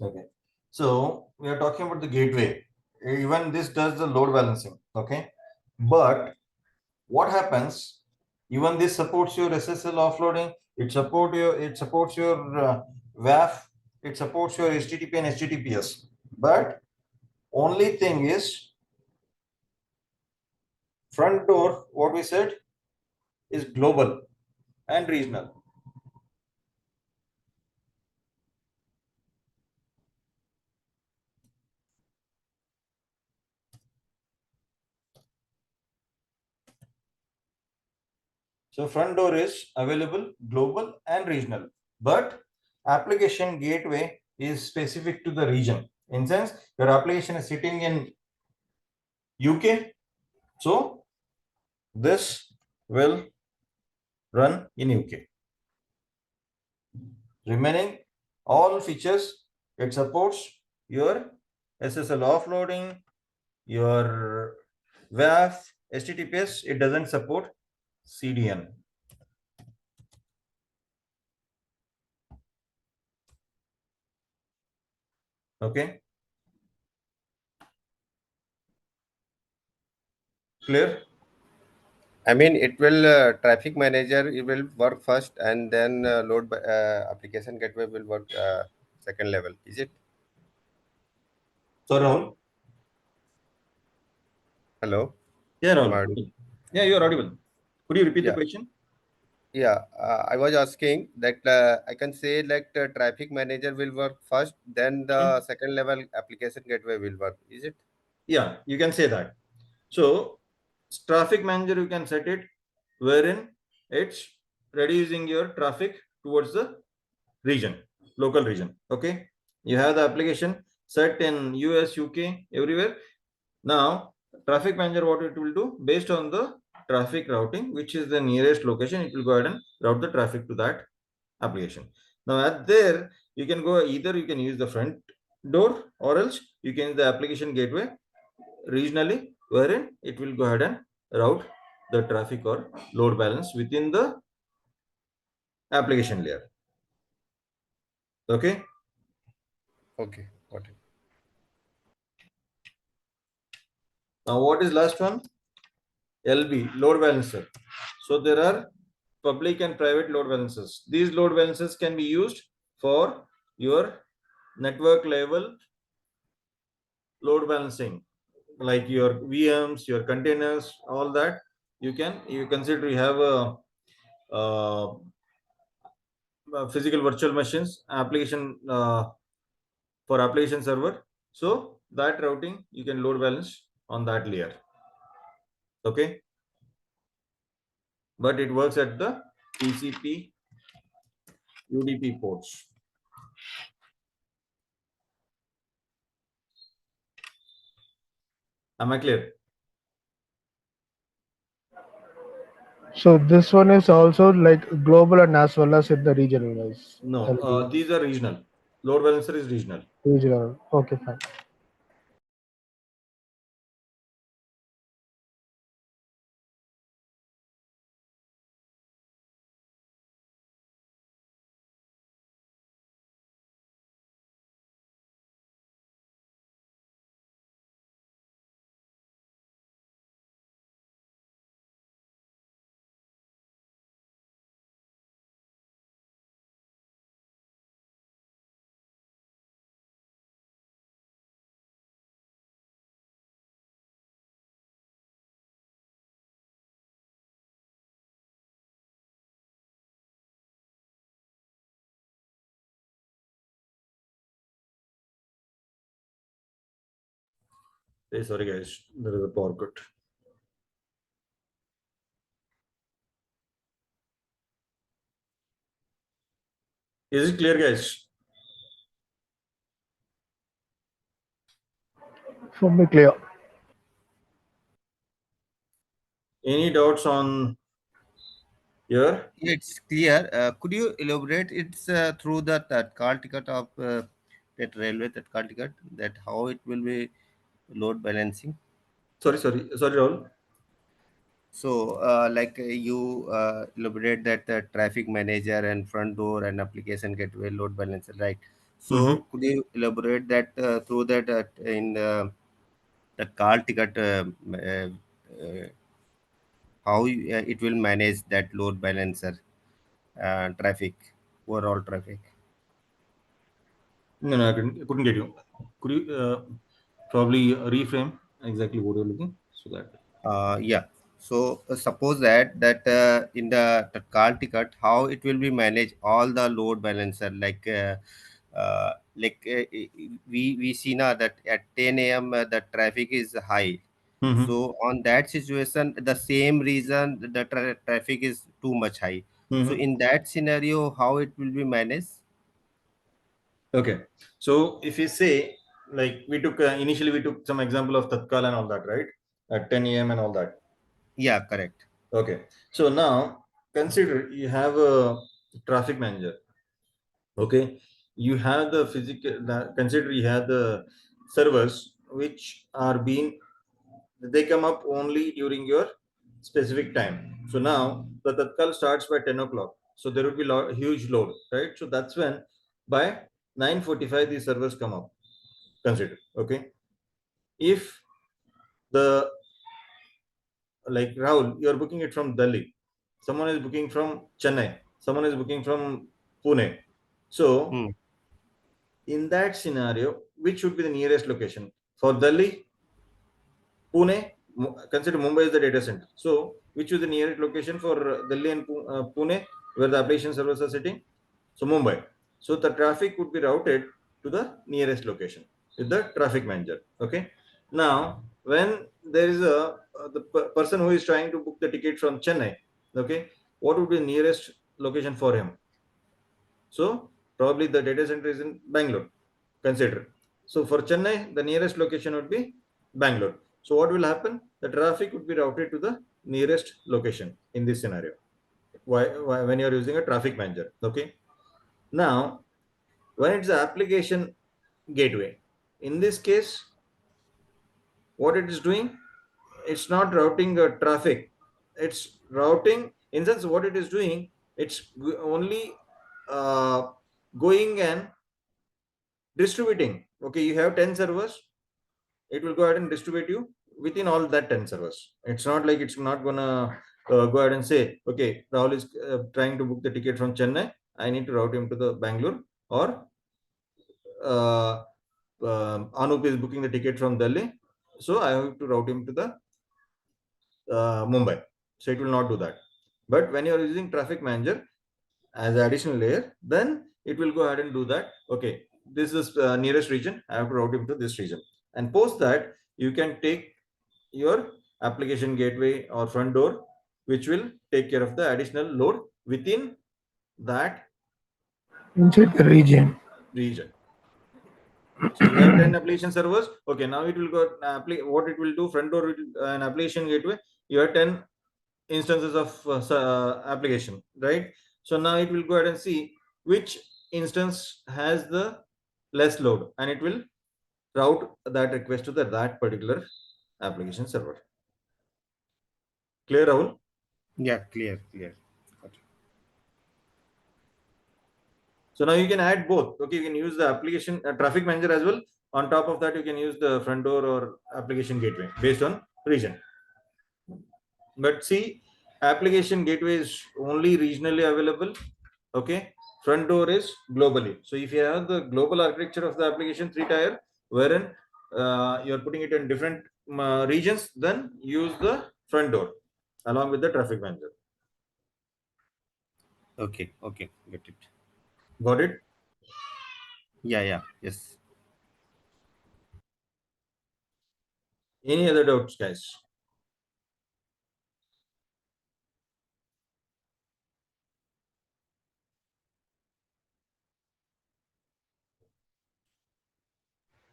Okay. So we are talking about the gateway. Even this does the load balancing. Okay. But what happens? Even this supports your SSL offloading. It supports your WAF. It supports your HTTP and HTTPS. But only thing is front door. What we said is global and regional. So front door is available global and regional, but application gateway is specific to the region. In sense, your application is sitting in UK, so this will run in UK. Remaining all features, it supports your SSL offloading, your WAF, HTTPS. It doesn't support CDN. Okay, clear? I mean, it will traffic manager. It will work first, and then application gateway will work second level. Is it? So Rahul? Hello. Yeah, Am I Rahul. audible? Yeah, you are audible. Could you repeat the Yeah. question? Yeah. I was asking that I can say like the traffic manager will work first, then the second level application gateway will work. Is it? Yeah, you can say that. So traffic manager, you can set it wherein it's reducing your traffic towards the region, local region. Okay, you have the application set in US, UK, everywhere. Now traffic manager, what it will do based on the traffic routing, which is the nearest location, it will go ahead and route the traffic to that application. Now at there, you can go either you can use the front door or else you can use the application gateway regionally, wherein it will go ahead and route the traffic or load balance within the application layer. Okay. Okay. Got it. Now what is last one? LB, load balancer. So there are public and private load balancers. These load balancers can be used for your network level load balancing, like your VMs, your containers, all that. You consider you have uh, a physical virtual machines application for application server. So that routing you can load balance on that layer. Okay, but it works at the TCP UDP ports. Am I clear? So this one is also like global and as well as in the regional wise. No, LB. these are regional. Load balancer is regional. Regional. Okay, fine. Hey, sorry guys, there is a power cut. Is it clear, guys? For me, clear. Any doubts on here? It's clear. Could you elaborate? It's through that call ticket of that railway that call ticket that how it will be load balancing. Sorry, Rahul. So, you elaborate that the traffic manager and front door and application gateway load balancer, right? Mm-hmm. So, could you elaborate that through that in the call ticket how it will manage that load balancer traffic, overall traffic? No, I couldn't get you. Could you probably reframe exactly what you're looking so that? Yeah. So suppose that in the call ticket, how it will be managed all the load balancer we see now that at 10 a.m. The traffic is high, Mm-hmm. So on that situation, the same reason the traffic is too much high. So Mm-hmm. in that scenario, how it will be managed? Okay. So if you say, like we took initially we took some example of Tatkal and all that, right? At 10 a.m. and all that. Yeah, correct. Okay. So now consider you have a traffic manager. Okay. You have the consider you have the servers which are being, they come up only during your specific time. So now the Tatkal starts by 10 o'clock. So there will be huge load, right? So that's when by 9:45 these servers come up. Consider. Okay. If the, like Rahul, you're booking it from Delhi, someone is booking from Chennai, someone is booking from Pune. So Hmm. in that scenario, which should be the nearest location? For Delhi, Pune, consider Mumbai is the data center. So which is the nearest location for Delhi and Pune, where the application servers are sitting? So Mumbai. So the traffic would be routed to the nearest location with the traffic manager. Okay. Now, when there is a person who is trying to book the ticket from Chennai, okay, what would be the nearest location for him? So probably the data center is in Bangalore. Consider. So for Chennai, the nearest location would be Bangalore. So what will happen? The traffic would be routed to the nearest location in this scenario. Why when you are using a traffic manager? Okay. Now, when it's the application gateway, in this case, what it is doing, it's not routing traffic. It's routing, in sense, what it is doing, it's only uh, going and distributing. Okay, you have 10 servers, it will go ahead and distribute you within all that 10 servers. It's not like it's not gonna go ahead and say, okay, Rahul is trying to book the ticket from Chennai, I need to route him to the Bangalore, or uh, Anup is booking the ticket from Delhi, so I have to route him to the Mumbai. So it will not do that. But when you are using traffic manager as an additional layer, then it will go ahead and do that. Okay, this is nearest region, I have to route him to this region. And post that, you can take your application gateway or front door, which will take care of the additional load within that inside the region. region. So you have 10 application servers. Okay, now it will go what it will do, front door an application gateway. You have 10 instances of application, right? So now it will go ahead and see which instance has the less load, and it will route that request to that particular application server. Clear, Rahul? Yeah, clear, clear. Got it. So now you can add both. Okay, you can use the application traffic manager as well. On top of that, you can use the front door or application gateway based on region. But see, application gateway is only regionally available. Okay, front door is globally. So if you have the global architecture of the application 3 tier, wherein you're putting it in different regions, then use the front door along with the traffic manager. Okay, okay, got it. Got it? Yeah, yeah, yes. Any other doubts, guys?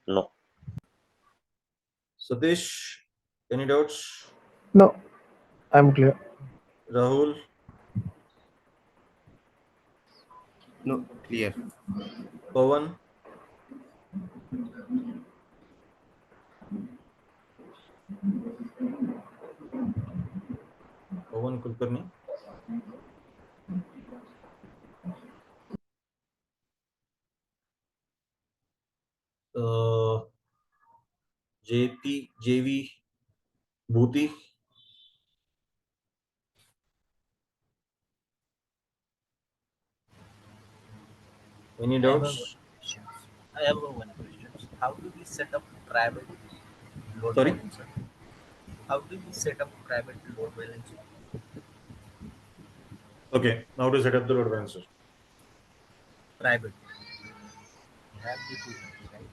No. Satish, any doubts? No, I'm clear. Rahul, No, clear. Pawan, Pawan Kulkarni, uh, JV, Bhuti, any I have a one doubts? question. I have a one question. How do we set up private load Sorry? balancer? How do we set up private load balancer? Okay, now to set up the load balancer. Private. We have the two types, right?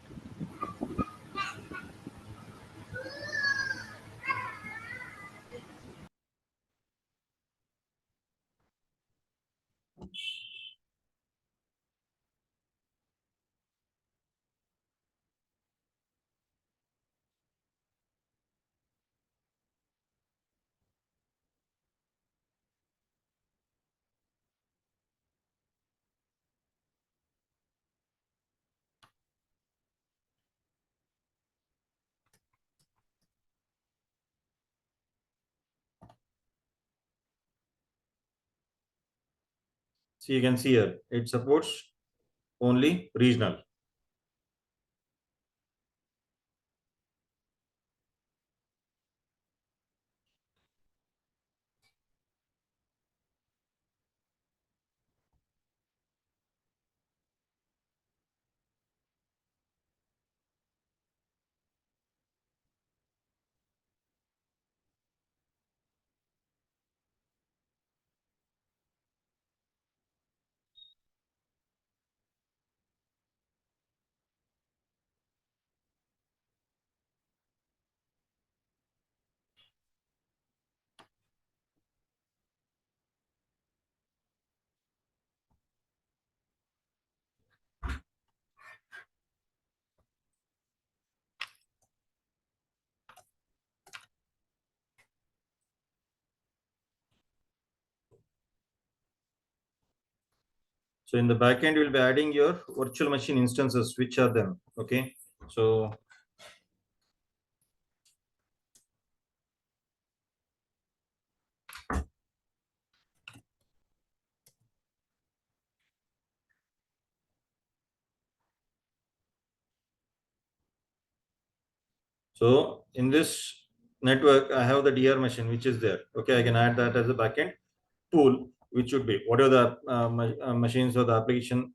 So you can see here, it supports only regional. So in the backend, you will be adding your virtual machine instances, which are them. Okay. So in this network, I have the DR machine, which is there. Okay, I can add that as a backend pool, which would be whatever the machines or the application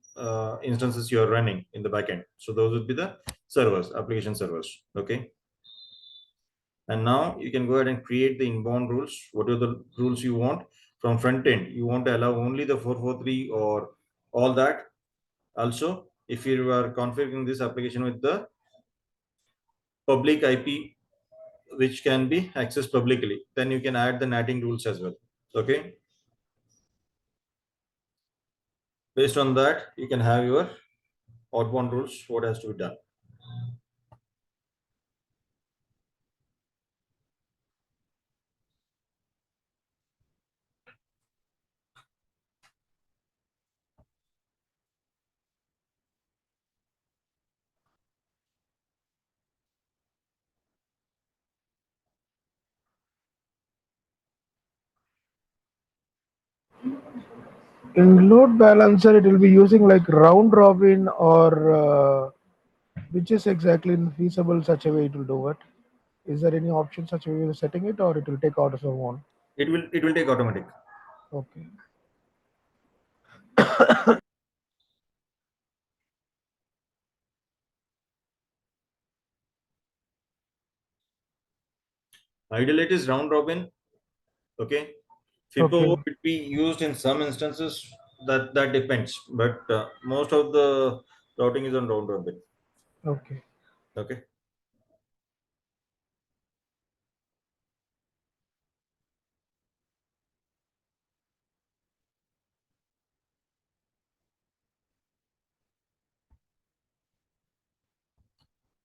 instances you are running in the backend. So those would be the servers, application servers. Okay. And now you can go ahead and create the inbound rules. What are the rules you want from front end? You want to allow only the 443 or all that. Also, if you are configuring this application with the public IP, which can be accessed publicly, then you can add the natting rules as well. Okay. Based on that, you can have your outbound rules, what has to be done. In load balancer, it will be using like round robin or which is exactly feasible such a way it will do it. Is there any option such a way of setting it, or it will take out of one? It will take automatic. Okay. Ideally, it is round robin. Okay. FIFO Okay. would be used in some instances. That depends, but most of the routing is on round robin. Okay. Okay.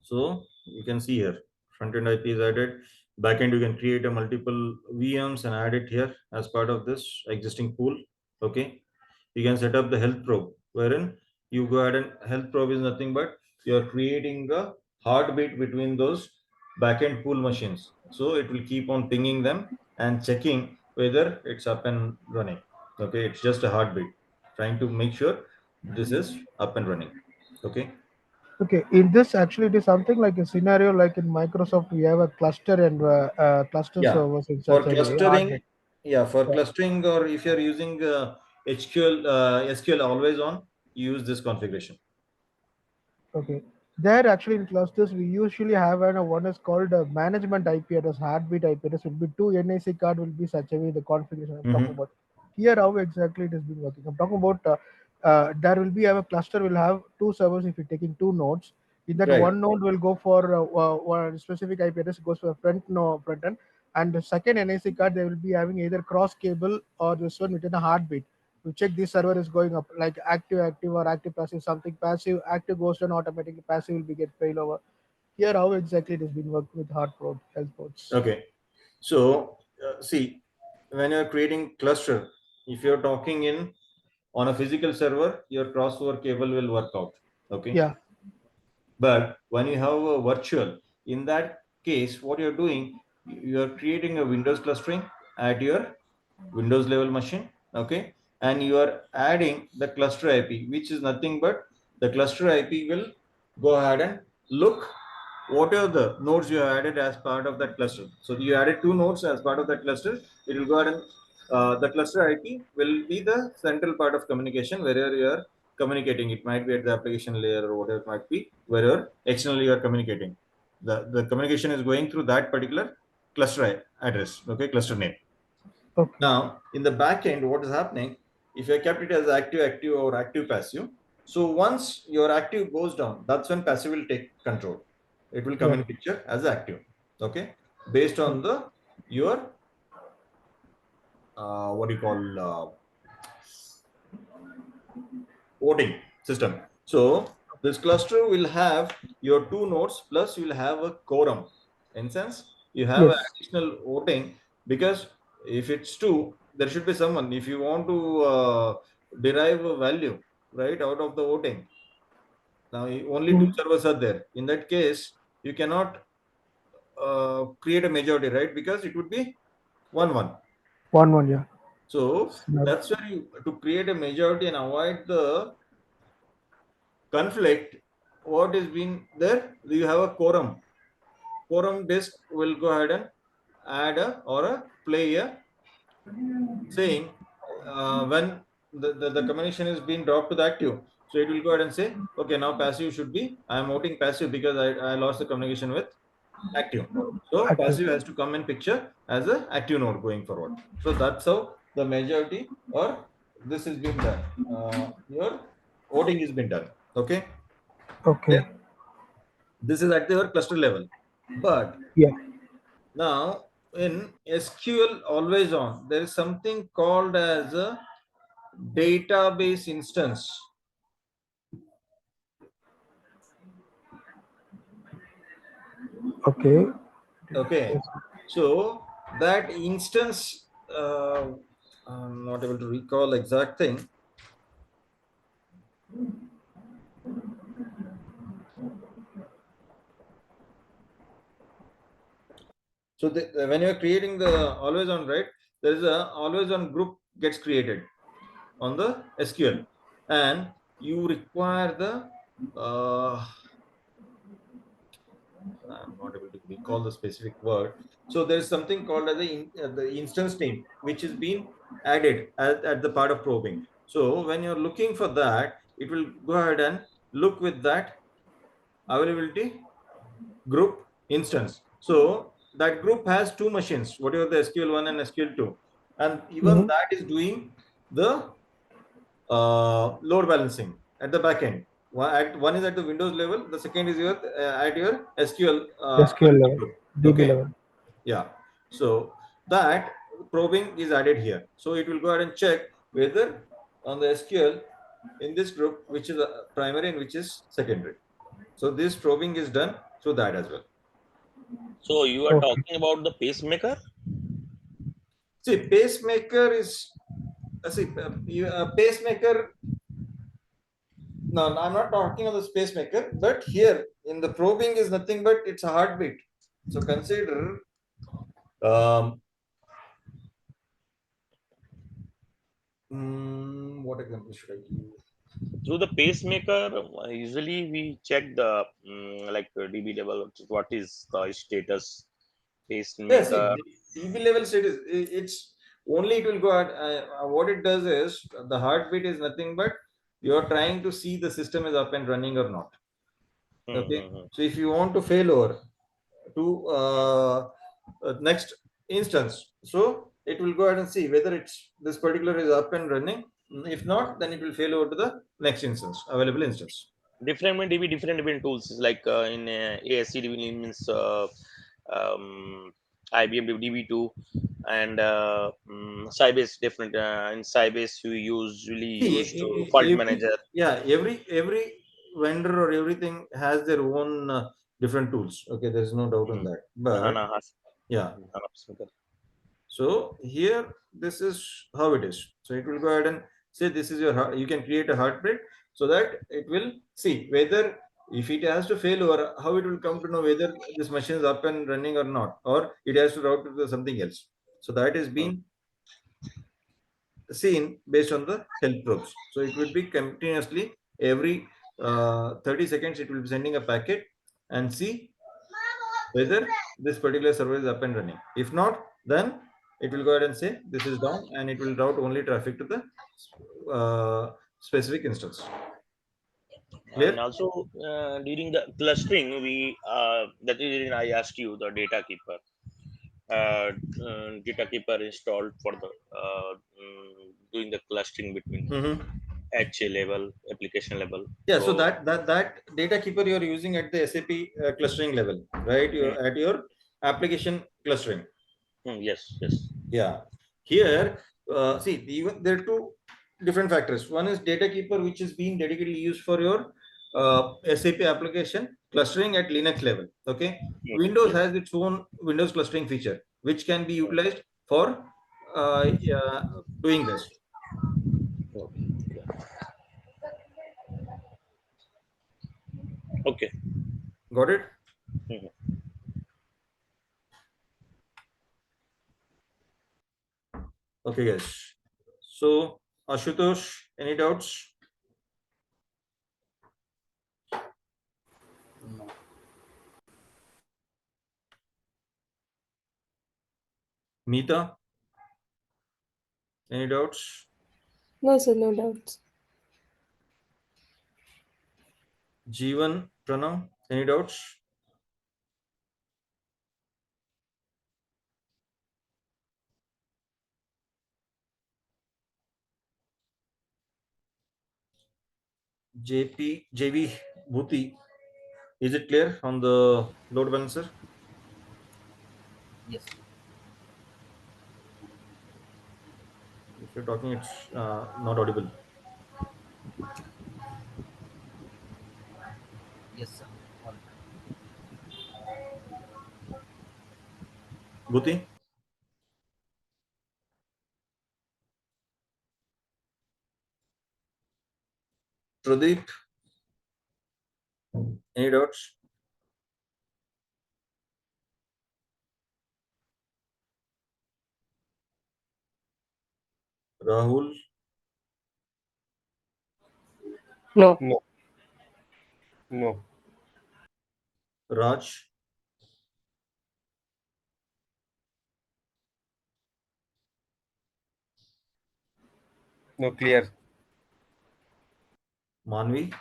So you can see here, front-end IP is added. Backend, you can create a multiple VMs and add it here as part of this existing pool. Okay. You can set up the health probe, wherein you go ahead and health probe is nothing but you're creating a heartbeat between those backend pool machines. So it will keep on pinging them and checking whether it's up and running. Okay. It's just a heartbeat, trying to make sure this is up and running. Okay. Okay. In this, actually, it is something like a scenario like in Microsoft, we have a cluster and cluster Yeah, servers in for such a way. clustering, yeah, for Yeah. clustering, or if you're using SQL always on, use this configuration. Okay. There actually in clusters we usually have one is called a management IP address, heartbeat IP address will be two NIC card will be such a way the configuration I'm talking Mm-hmm. about. Here how exactly it has been working. I'm talking about there will be have a cluster will have two servers if you're taking two nodes. In that Right. one node will go for one specific IP address goes for front end, and the second NIC card they will be having either cross cable or this one within a heartbeat to check this server is going up like active or active passive something passive active goes down automatically passive will be get failover. Here how exactly it has been worked with hard prod health pods. Okay. So, see, when you're creating cluster, if you're talking in on a physical server, your crossover cable will work out. Okay. Yeah. But when you have a virtual, in that case, what you're doing, you're creating a Windows clustering at your Windows level machine. Okay. and you are adding the cluster IP, which is nothing but the cluster IP will go ahead and look what are the nodes you have added as part of that cluster. So you added 2 nodes as part of that cluster. It will go ahead and the cluster IP will be the central part of communication wherever you are communicating. It might be at the application layer or whatever it might be, wherever externally you are communicating. The communication is going through that particular cluster address, okay, cluster name. Okay. Now, in the back end, what is happening, if you have kept it as active, active or active, passive, so once your active goes down, that's when passive will take control. It will come Yeah. in picture as active, okay, based on the your what do you call voting system. So this cluster will have your 2 nodes plus you will have a quorum. In sense, you have an Yes. additional voting, because if it's 2, there should be someone. If you want to derive a value right out of the voting, now only 2 Mm. servers are there. In that case, you cannot create a majority, right? Because it would be 1-1. 1-1. Yeah. So Snap. that's where you, to create a majority and avoid the conflict, what is being there, you have a quorum disk will go ahead and add a or a play a saying when the communication is being dropped to the active, so it will go ahead and say, okay, now passive should be, I am voting passive because I lost the communication with active, so Active. passive has to come in picture as a active node going forward. So that's how the majority or this has been done, your voting has been done, okay. Okay. This is at your cluster level. But Yeah. now in SQL always on, there is something called as a database instance. Okay. Okay. So that instance, I'm not able to recall exact thing. So when you're creating the always on, right, there is a always on group gets created on the SQL, and you require the I'm not able to recall the specific word. So there is something called as the instance name, which is being added at the part of probing. So when you're looking for that, it will go ahead and look with that availability group instance. So that group has 2 machines, whatever the SQL1 and SQL2, and even Mm-hmm. that is doing the load balancing at the back end. One is at the Windows level, the second is your at your SQL SQL level. group. DB Okay, level. yeah. So that probing is added here. So it will go ahead and check whether on the SQL in this group, which is a primary and which is secondary. So this probing is done through that as well. So you are Okay. talking about the pacemaker. See, pacemaker is pacemaker. No, I'm not talking of the pacemaker, but here in the probing is nothing but it's a heartbeat. So consider what example should I give? Through the pacemaker, usually we check the like DB level. What is the status Yeah, see, pacemaker? DB level status, it's only it will go out. What it does is the heartbeat is nothing but you're trying to see the system is up and running or not. Okay. Hmm. So if you want to fail over to next instance, so it will go ahead and see whether it's this particular is up and running. If not, then it will fail over to the next instance, available instance. Different DB, different tools like in ASC DB means IBM DB2 and Sybase different. In Sybase we usually See, use to fault every manager. yeah, every vendor or everything has their own different tools. Okay, there's no doubt on Mm. that. But Hana has yeah, Hana pacemaker. so here this is how it is. So it will go ahead and say this is your you can create a heartbreak so that it will see whether if it has to fail or how it will come to know whether this machine is up and running or not, or it has to route to something else. So that is Mm. being seen based on the health probes. So it will be continuously every 30 seconds, it will be sending a packet and see whether this particular server is up and running. If not, then it will go ahead and say this is down, and it will route only traffic to the specific instance. Clear? And also during the clustering, we that is reason I asked you the data keeper. Data keeper installed for the doing the clustering between Mm-hmm. HA level, application level. Yeah, so So that data keeper you are using at the SAP clustering level, right? You mm, at your application clustering. yes, yes, Yeah. Here, see, even there are two different factors. One is data keeper, which is being dedicatedly used for your SAP application clustering at Linux level. Okay. okay, Windows yes, has its own Windows clustering feature, which can be utilized for yeah, doing this. okay, okay. Got it? Mhm. Okay, guys. So, Ashutosh, any doubts? No. Meeta, any doubts? No, sir, no doubts. Jeevan, Pranav, any doubts? JV, Bhuti, is it clear on the load balancer? Yes. If you're talking, it's not audible. Yes, sir. All right. Bhuti, Pradeep, any doubts? Rahul, No. No, no, Raj, no, clear. Manvi,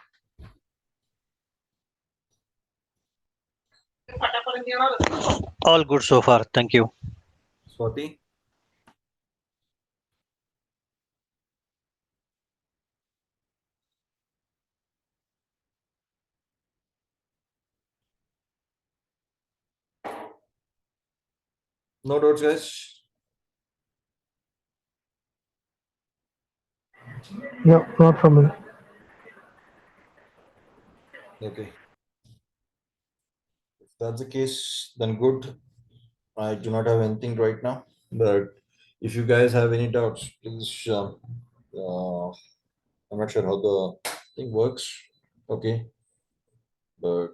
All good so far. Thank you. Swati, no doubts, guys. Yeah, not from me. Okay, if that's the case, then good. I do not have anything right now, but if you guys have any doubts, please. I'm not sure how the thing works. Okay, but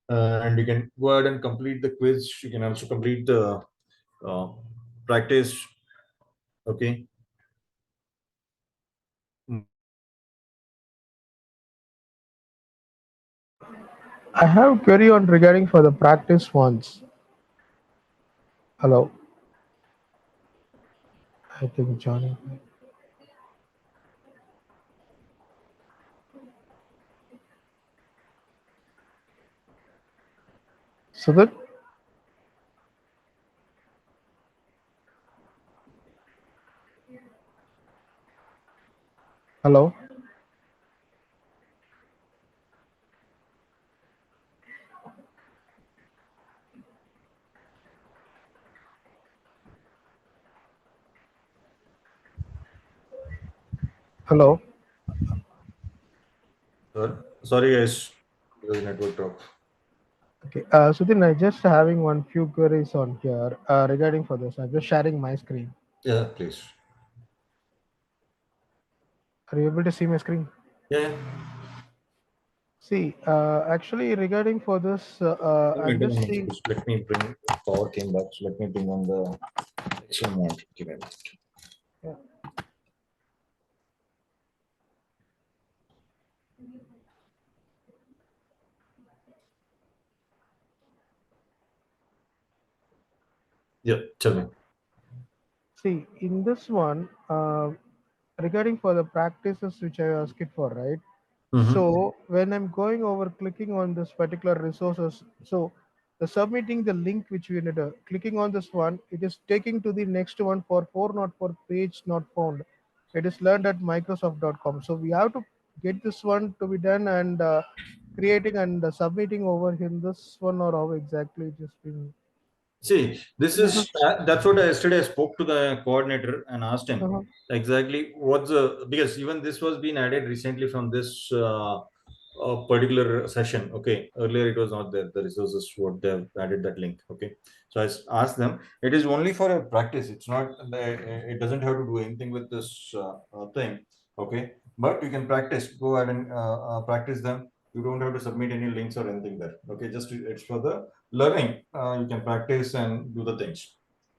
and you can go ahead and complete the quiz. You can also complete the uh, practice. Okay. I have query on regarding for the practice ones. Hello, I think Johnny. So that hello. Hello. Sorry, guys. There's a network drop. Okay. So then I just having one few queries on here regarding for this. I'm just sharing my screen. Yeah, please. Are you able to see my screen? Yeah. See, actually, regarding for this, I'm Maintain just on seeing. Let me bring power came back. So let me bring on the Excel mode. Give me a minute. Yeah. Yeah, tell me. See, in this one, regarding for the practices which I asked it for, right? Mm-hmm. So when I'm going over clicking on this particular resources, so the submitting the link which we need, clicking on this one, it is taking to the next one for 404 page not found. It is learned at Microsoft.com. So we have to get this one to be done and creating and submitting over in this one, or how exactly it is being. See, this This is is. that's what yesterday I spoke to the coordinator and asked him Uh-huh. exactly what's the, because even this was being added recently from this particular session. Okay, earlier it was not there. The resources what they have added that link. Okay, so asked them. It is only for a practice. It's not. It doesn't have to do anything with this thing. Okay, but you can practice. Go ahead and practice them. You don't have to submit any links or anything there. Okay, just it's for the learning. You can practice and do the things,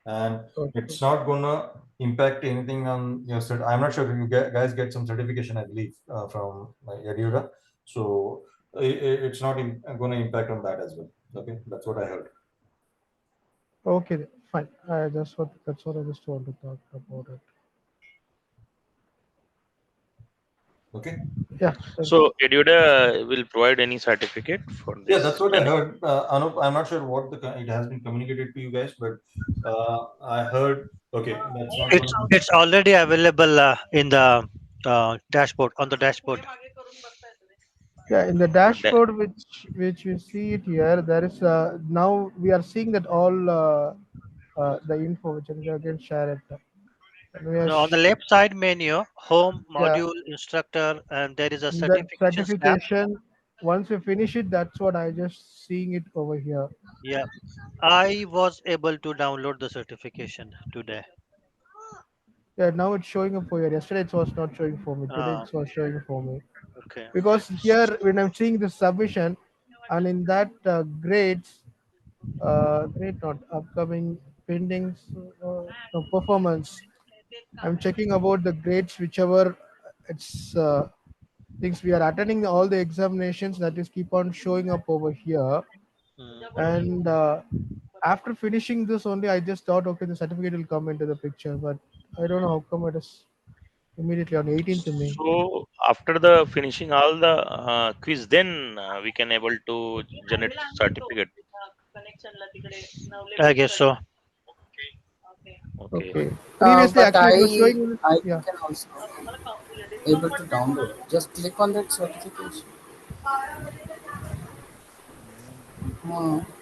and Okay. it's not gonna impact anything on your cert. I'm not sure if you guys get some certification, I believe, from Edura. So it's not gonna impact on that as well. Okay, that's what I heard. Okay, then, fine. That's what I just want to talk about it. Okay. Yeah, thank you. So Eduda will provide any certificate for Yeah, that's this what I training? heard. Anup, I'm not sure what it has been communicated to you guys, but I heard. Okay, that's not It's gonna. it's already available in the dashboard on the dashboard. Yeah, in the That dashboard which you see it here, there is now we are seeing that all the info which I can share it. And we are No, on the left side menu, home yeah, module instructor, and there is a that certifications tab. certification. Once we finish it, that's what I just seeing it over here. Yeah, I was able to download the certification today. Yeah, now it's showing up for you. Yesterday it was not showing for me. Today Uh, it was showing for me. okay. Because here when I'm seeing the submission, and in that grades, grade not upcoming pendings, no, performance. I'm checking about the grades, whichever it's things we are attending all the examinations that is keep on showing up over here. Mm. And after finishing this only, I just thought, okay, the certificate will come into the picture, but I don't know how come it is immediately on 18th May. so after the finishing all the quiz, then we can able to generate certificate. I guess so. Okay. Okay. Previously, But actually, it was showing. I Yeah. can also able to download. Just click on that certification.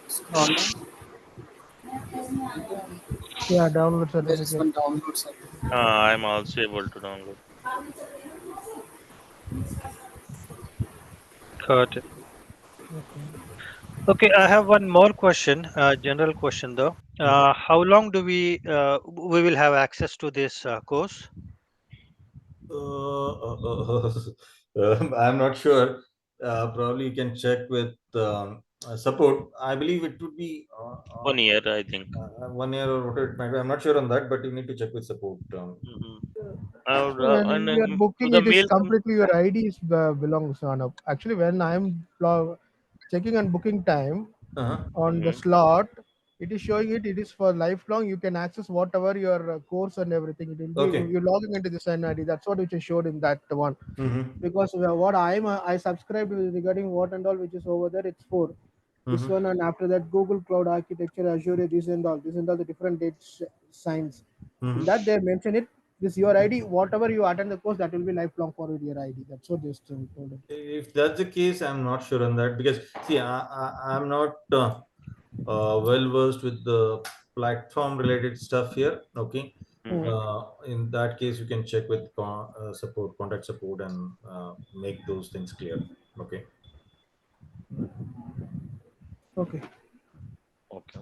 Scroll down. Yeah, download There is certificate. one download certificate. I'm also able to download. Got it. Okay. Okay, I have one more question, general question though. How long do we will have access to this course? I'm not sure. Probably you can check with support. I believe it would be 1 year, I think. 1 year or whatever it might be. I'm not sure on that, but you need to check with support. Hmm. When And we are to booking, the it is mail. completely your ID is belongs on up. Actually, when I'm checking on booking time Uh-huh. on the Mhm. slot, it is showing it. It is for lifelong. You can access whatever your course and everything. It will be Okay. you logging into this ID. That's what which is showed in that one. Mm-hmm. Because what I subscribed with regarding what and all which is over there. It's for this Mm-hmm. one, and after that Google Cloud Architecture, Azure, this and all the different dates signs. In Mm-hmm. that they mention it. This your ID. Whatever you attend the course, that will be lifelong for your ID. That's what they still told it. If that's the case, I'm not sure on that because see, I'm not well versed with the platform related stuff here. Okay. Hmm. Mhm. In that case, you can check with support, contact support, and make those things clear. Okay. Okay. Okay.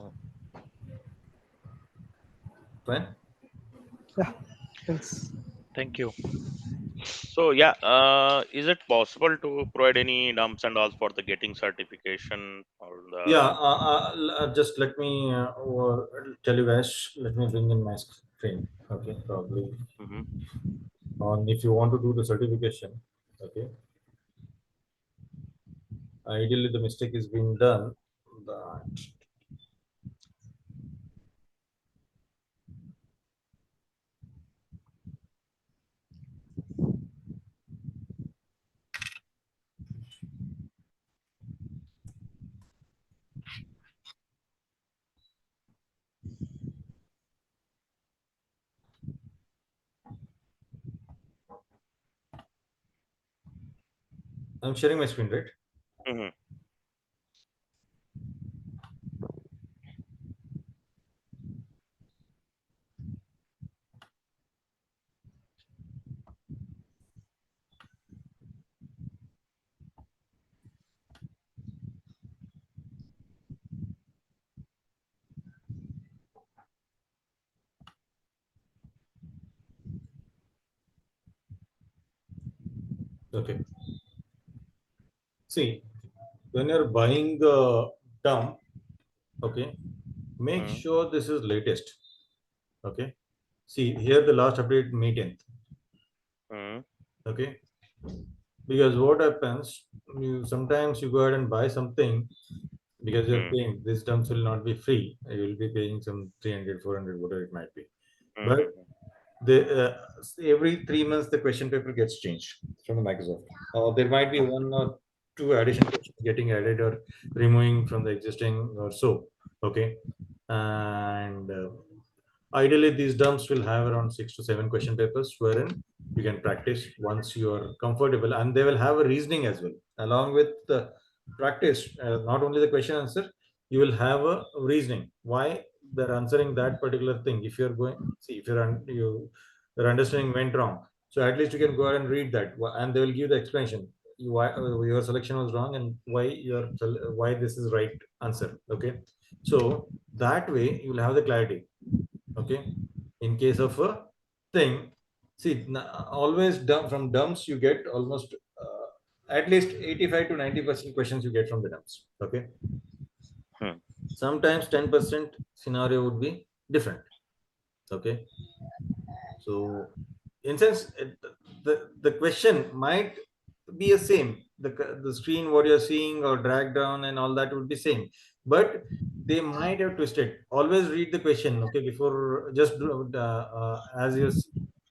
Fine. Yeah. Thanks. Thank you. So yeah, is it possible to provide any dumps and all for the getting certification or the? Yeah, just let me tell you guys. Let me bring in my screen. Okay, probably Mhm. on if you want to do the certification. Okay, ideally the mistake is being done. But I'm sharing my screen, right? Mhm. Okay. See, when you're buying the dump, okay, make Mhm. sure this is latest. Okay. See here the last update May 10th. Mhm. Okay. Because what happens, you sometimes you go ahead and buy something because you're Mhm. paying these terms will not be free. You will be paying some 300, 400, whatever it might be. But Mhm. the every 3 months the question paper gets changed from the Microsoft. There might be one or two additional questions getting added or removing from the existing or so. Okay, and ideally these dumps will have around 6 to 7 question papers wherein you can practice once you are comfortable, and they will have a reasoning as well along with the practice. Not only the question answer, you will have a reasoning why they're answering that particular thing. If you're going, see if your understanding went wrong, so at least you can go ahead and read that, and they will give the explanation why your selection was wrong and why this is right answer. Okay, so that way you will have the clarity. Okay, in case of a thing, see always from dumps you get almost at least 85 to 90% questions you get from the dumps. Okay, Mhm. sometimes 10% scenario would be different. Okay, so in sense the question might be the same, the screen what you're seeing or drag down and all that would be same, but they might have twisted. Always read the question, okay, before just as you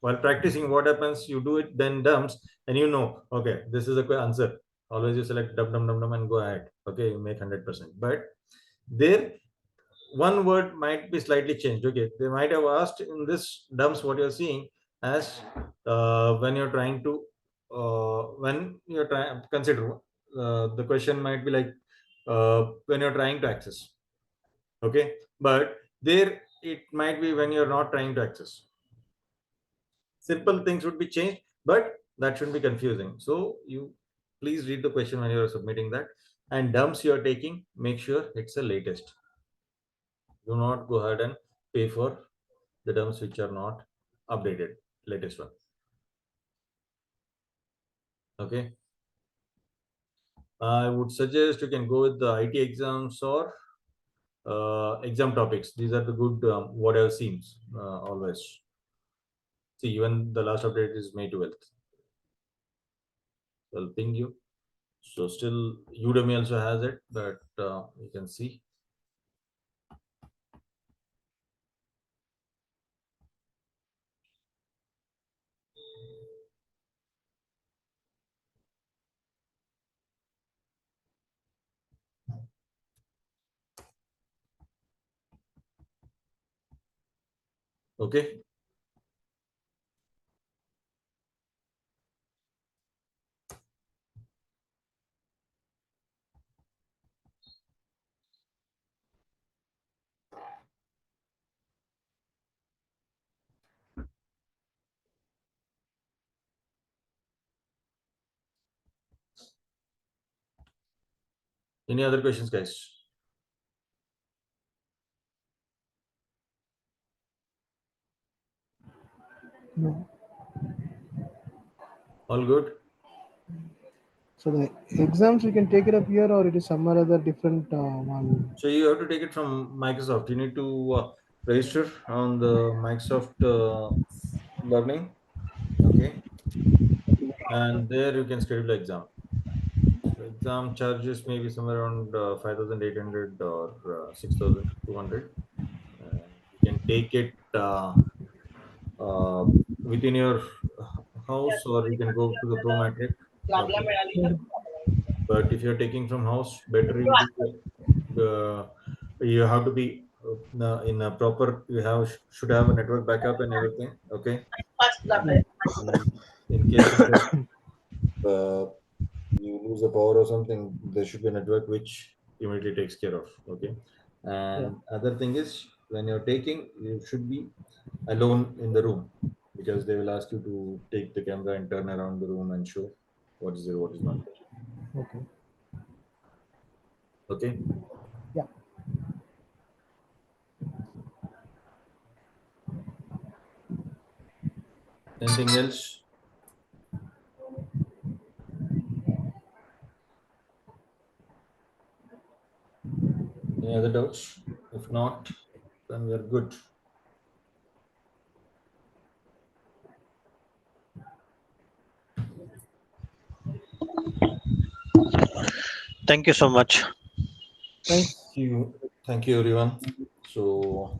while practicing what happens, you do it then dumps, and you know, okay, this is the answer. Always you select dum dum dum dum and go ahead. Okay, you make 100%, but there one word might be slightly changed. Okay, they might have asked in this dumps what you're seeing as when you're trying to when you're trying consider the question might be like when you're trying to access. Okay, but there it might be when you're not trying to access. Simple things would be changed, but that shouldn't be confusing. So you please read the question when you're submitting that, and dumps you're taking, make sure it's the latest. Do not go ahead and pay for the terms which are not updated, latest one. Okay, I would suggest you can go with the IT exams or exam topics. These are the good what I've seen always. See, even the last update is May 12th. I'll ping you. So still Udemy also has it, but you can see. Okay, any other questions, guys? No. All good? So the exams we can take it up here, or it is some other different one. So you have to take it from Microsoft. You need to register on the Microsoft Learning, okay, and there you can schedule the exam. So exam charges maybe somewhere around 5,800 or 6,200. You can take it uh, within your house, or you can go to the Pro Matric. Okay, but if you're taking from house, better will be you have to be in a proper. You have should have a network backup and everything. Okay, in case of uh, you lose the power or something, there should be a network which immediately takes care of. Okay, Yeah. and other thing is when you're taking, you should be alone in the room because they will ask you to take the camera and turn around the room and show what is there, what is not there. Okay. Okay. Yeah. Anything else? Any other doubts? If not, then we are good. Thank you so much. Thanks. Thank you, everyone. So,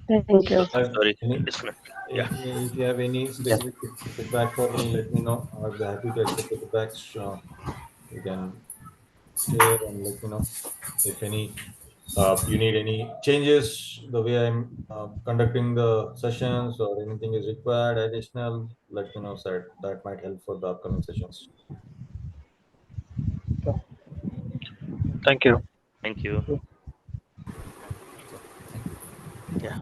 Thank you. Sorry, any, disconnect. Yeah. if you have any Yeah. specific feedback for me, let me know. I'll be happy to accept the feedbacks. You can share and let me know if any. You need any changes the way I'm conducting the sessions or anything is required additional. Let me know, sir. That might help for the upcoming sessions. Sure. Thank you. Thank you. Sure. Yeah.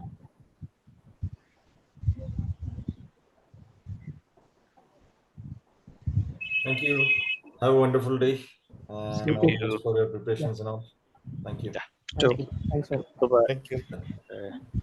Thank you. Have a wonderful day and You all too. the best You. for your Yeah. preparations and all. Thank you. Yeah. So, Thank you. Thanks a lot. bye bye. Thank you. Uh,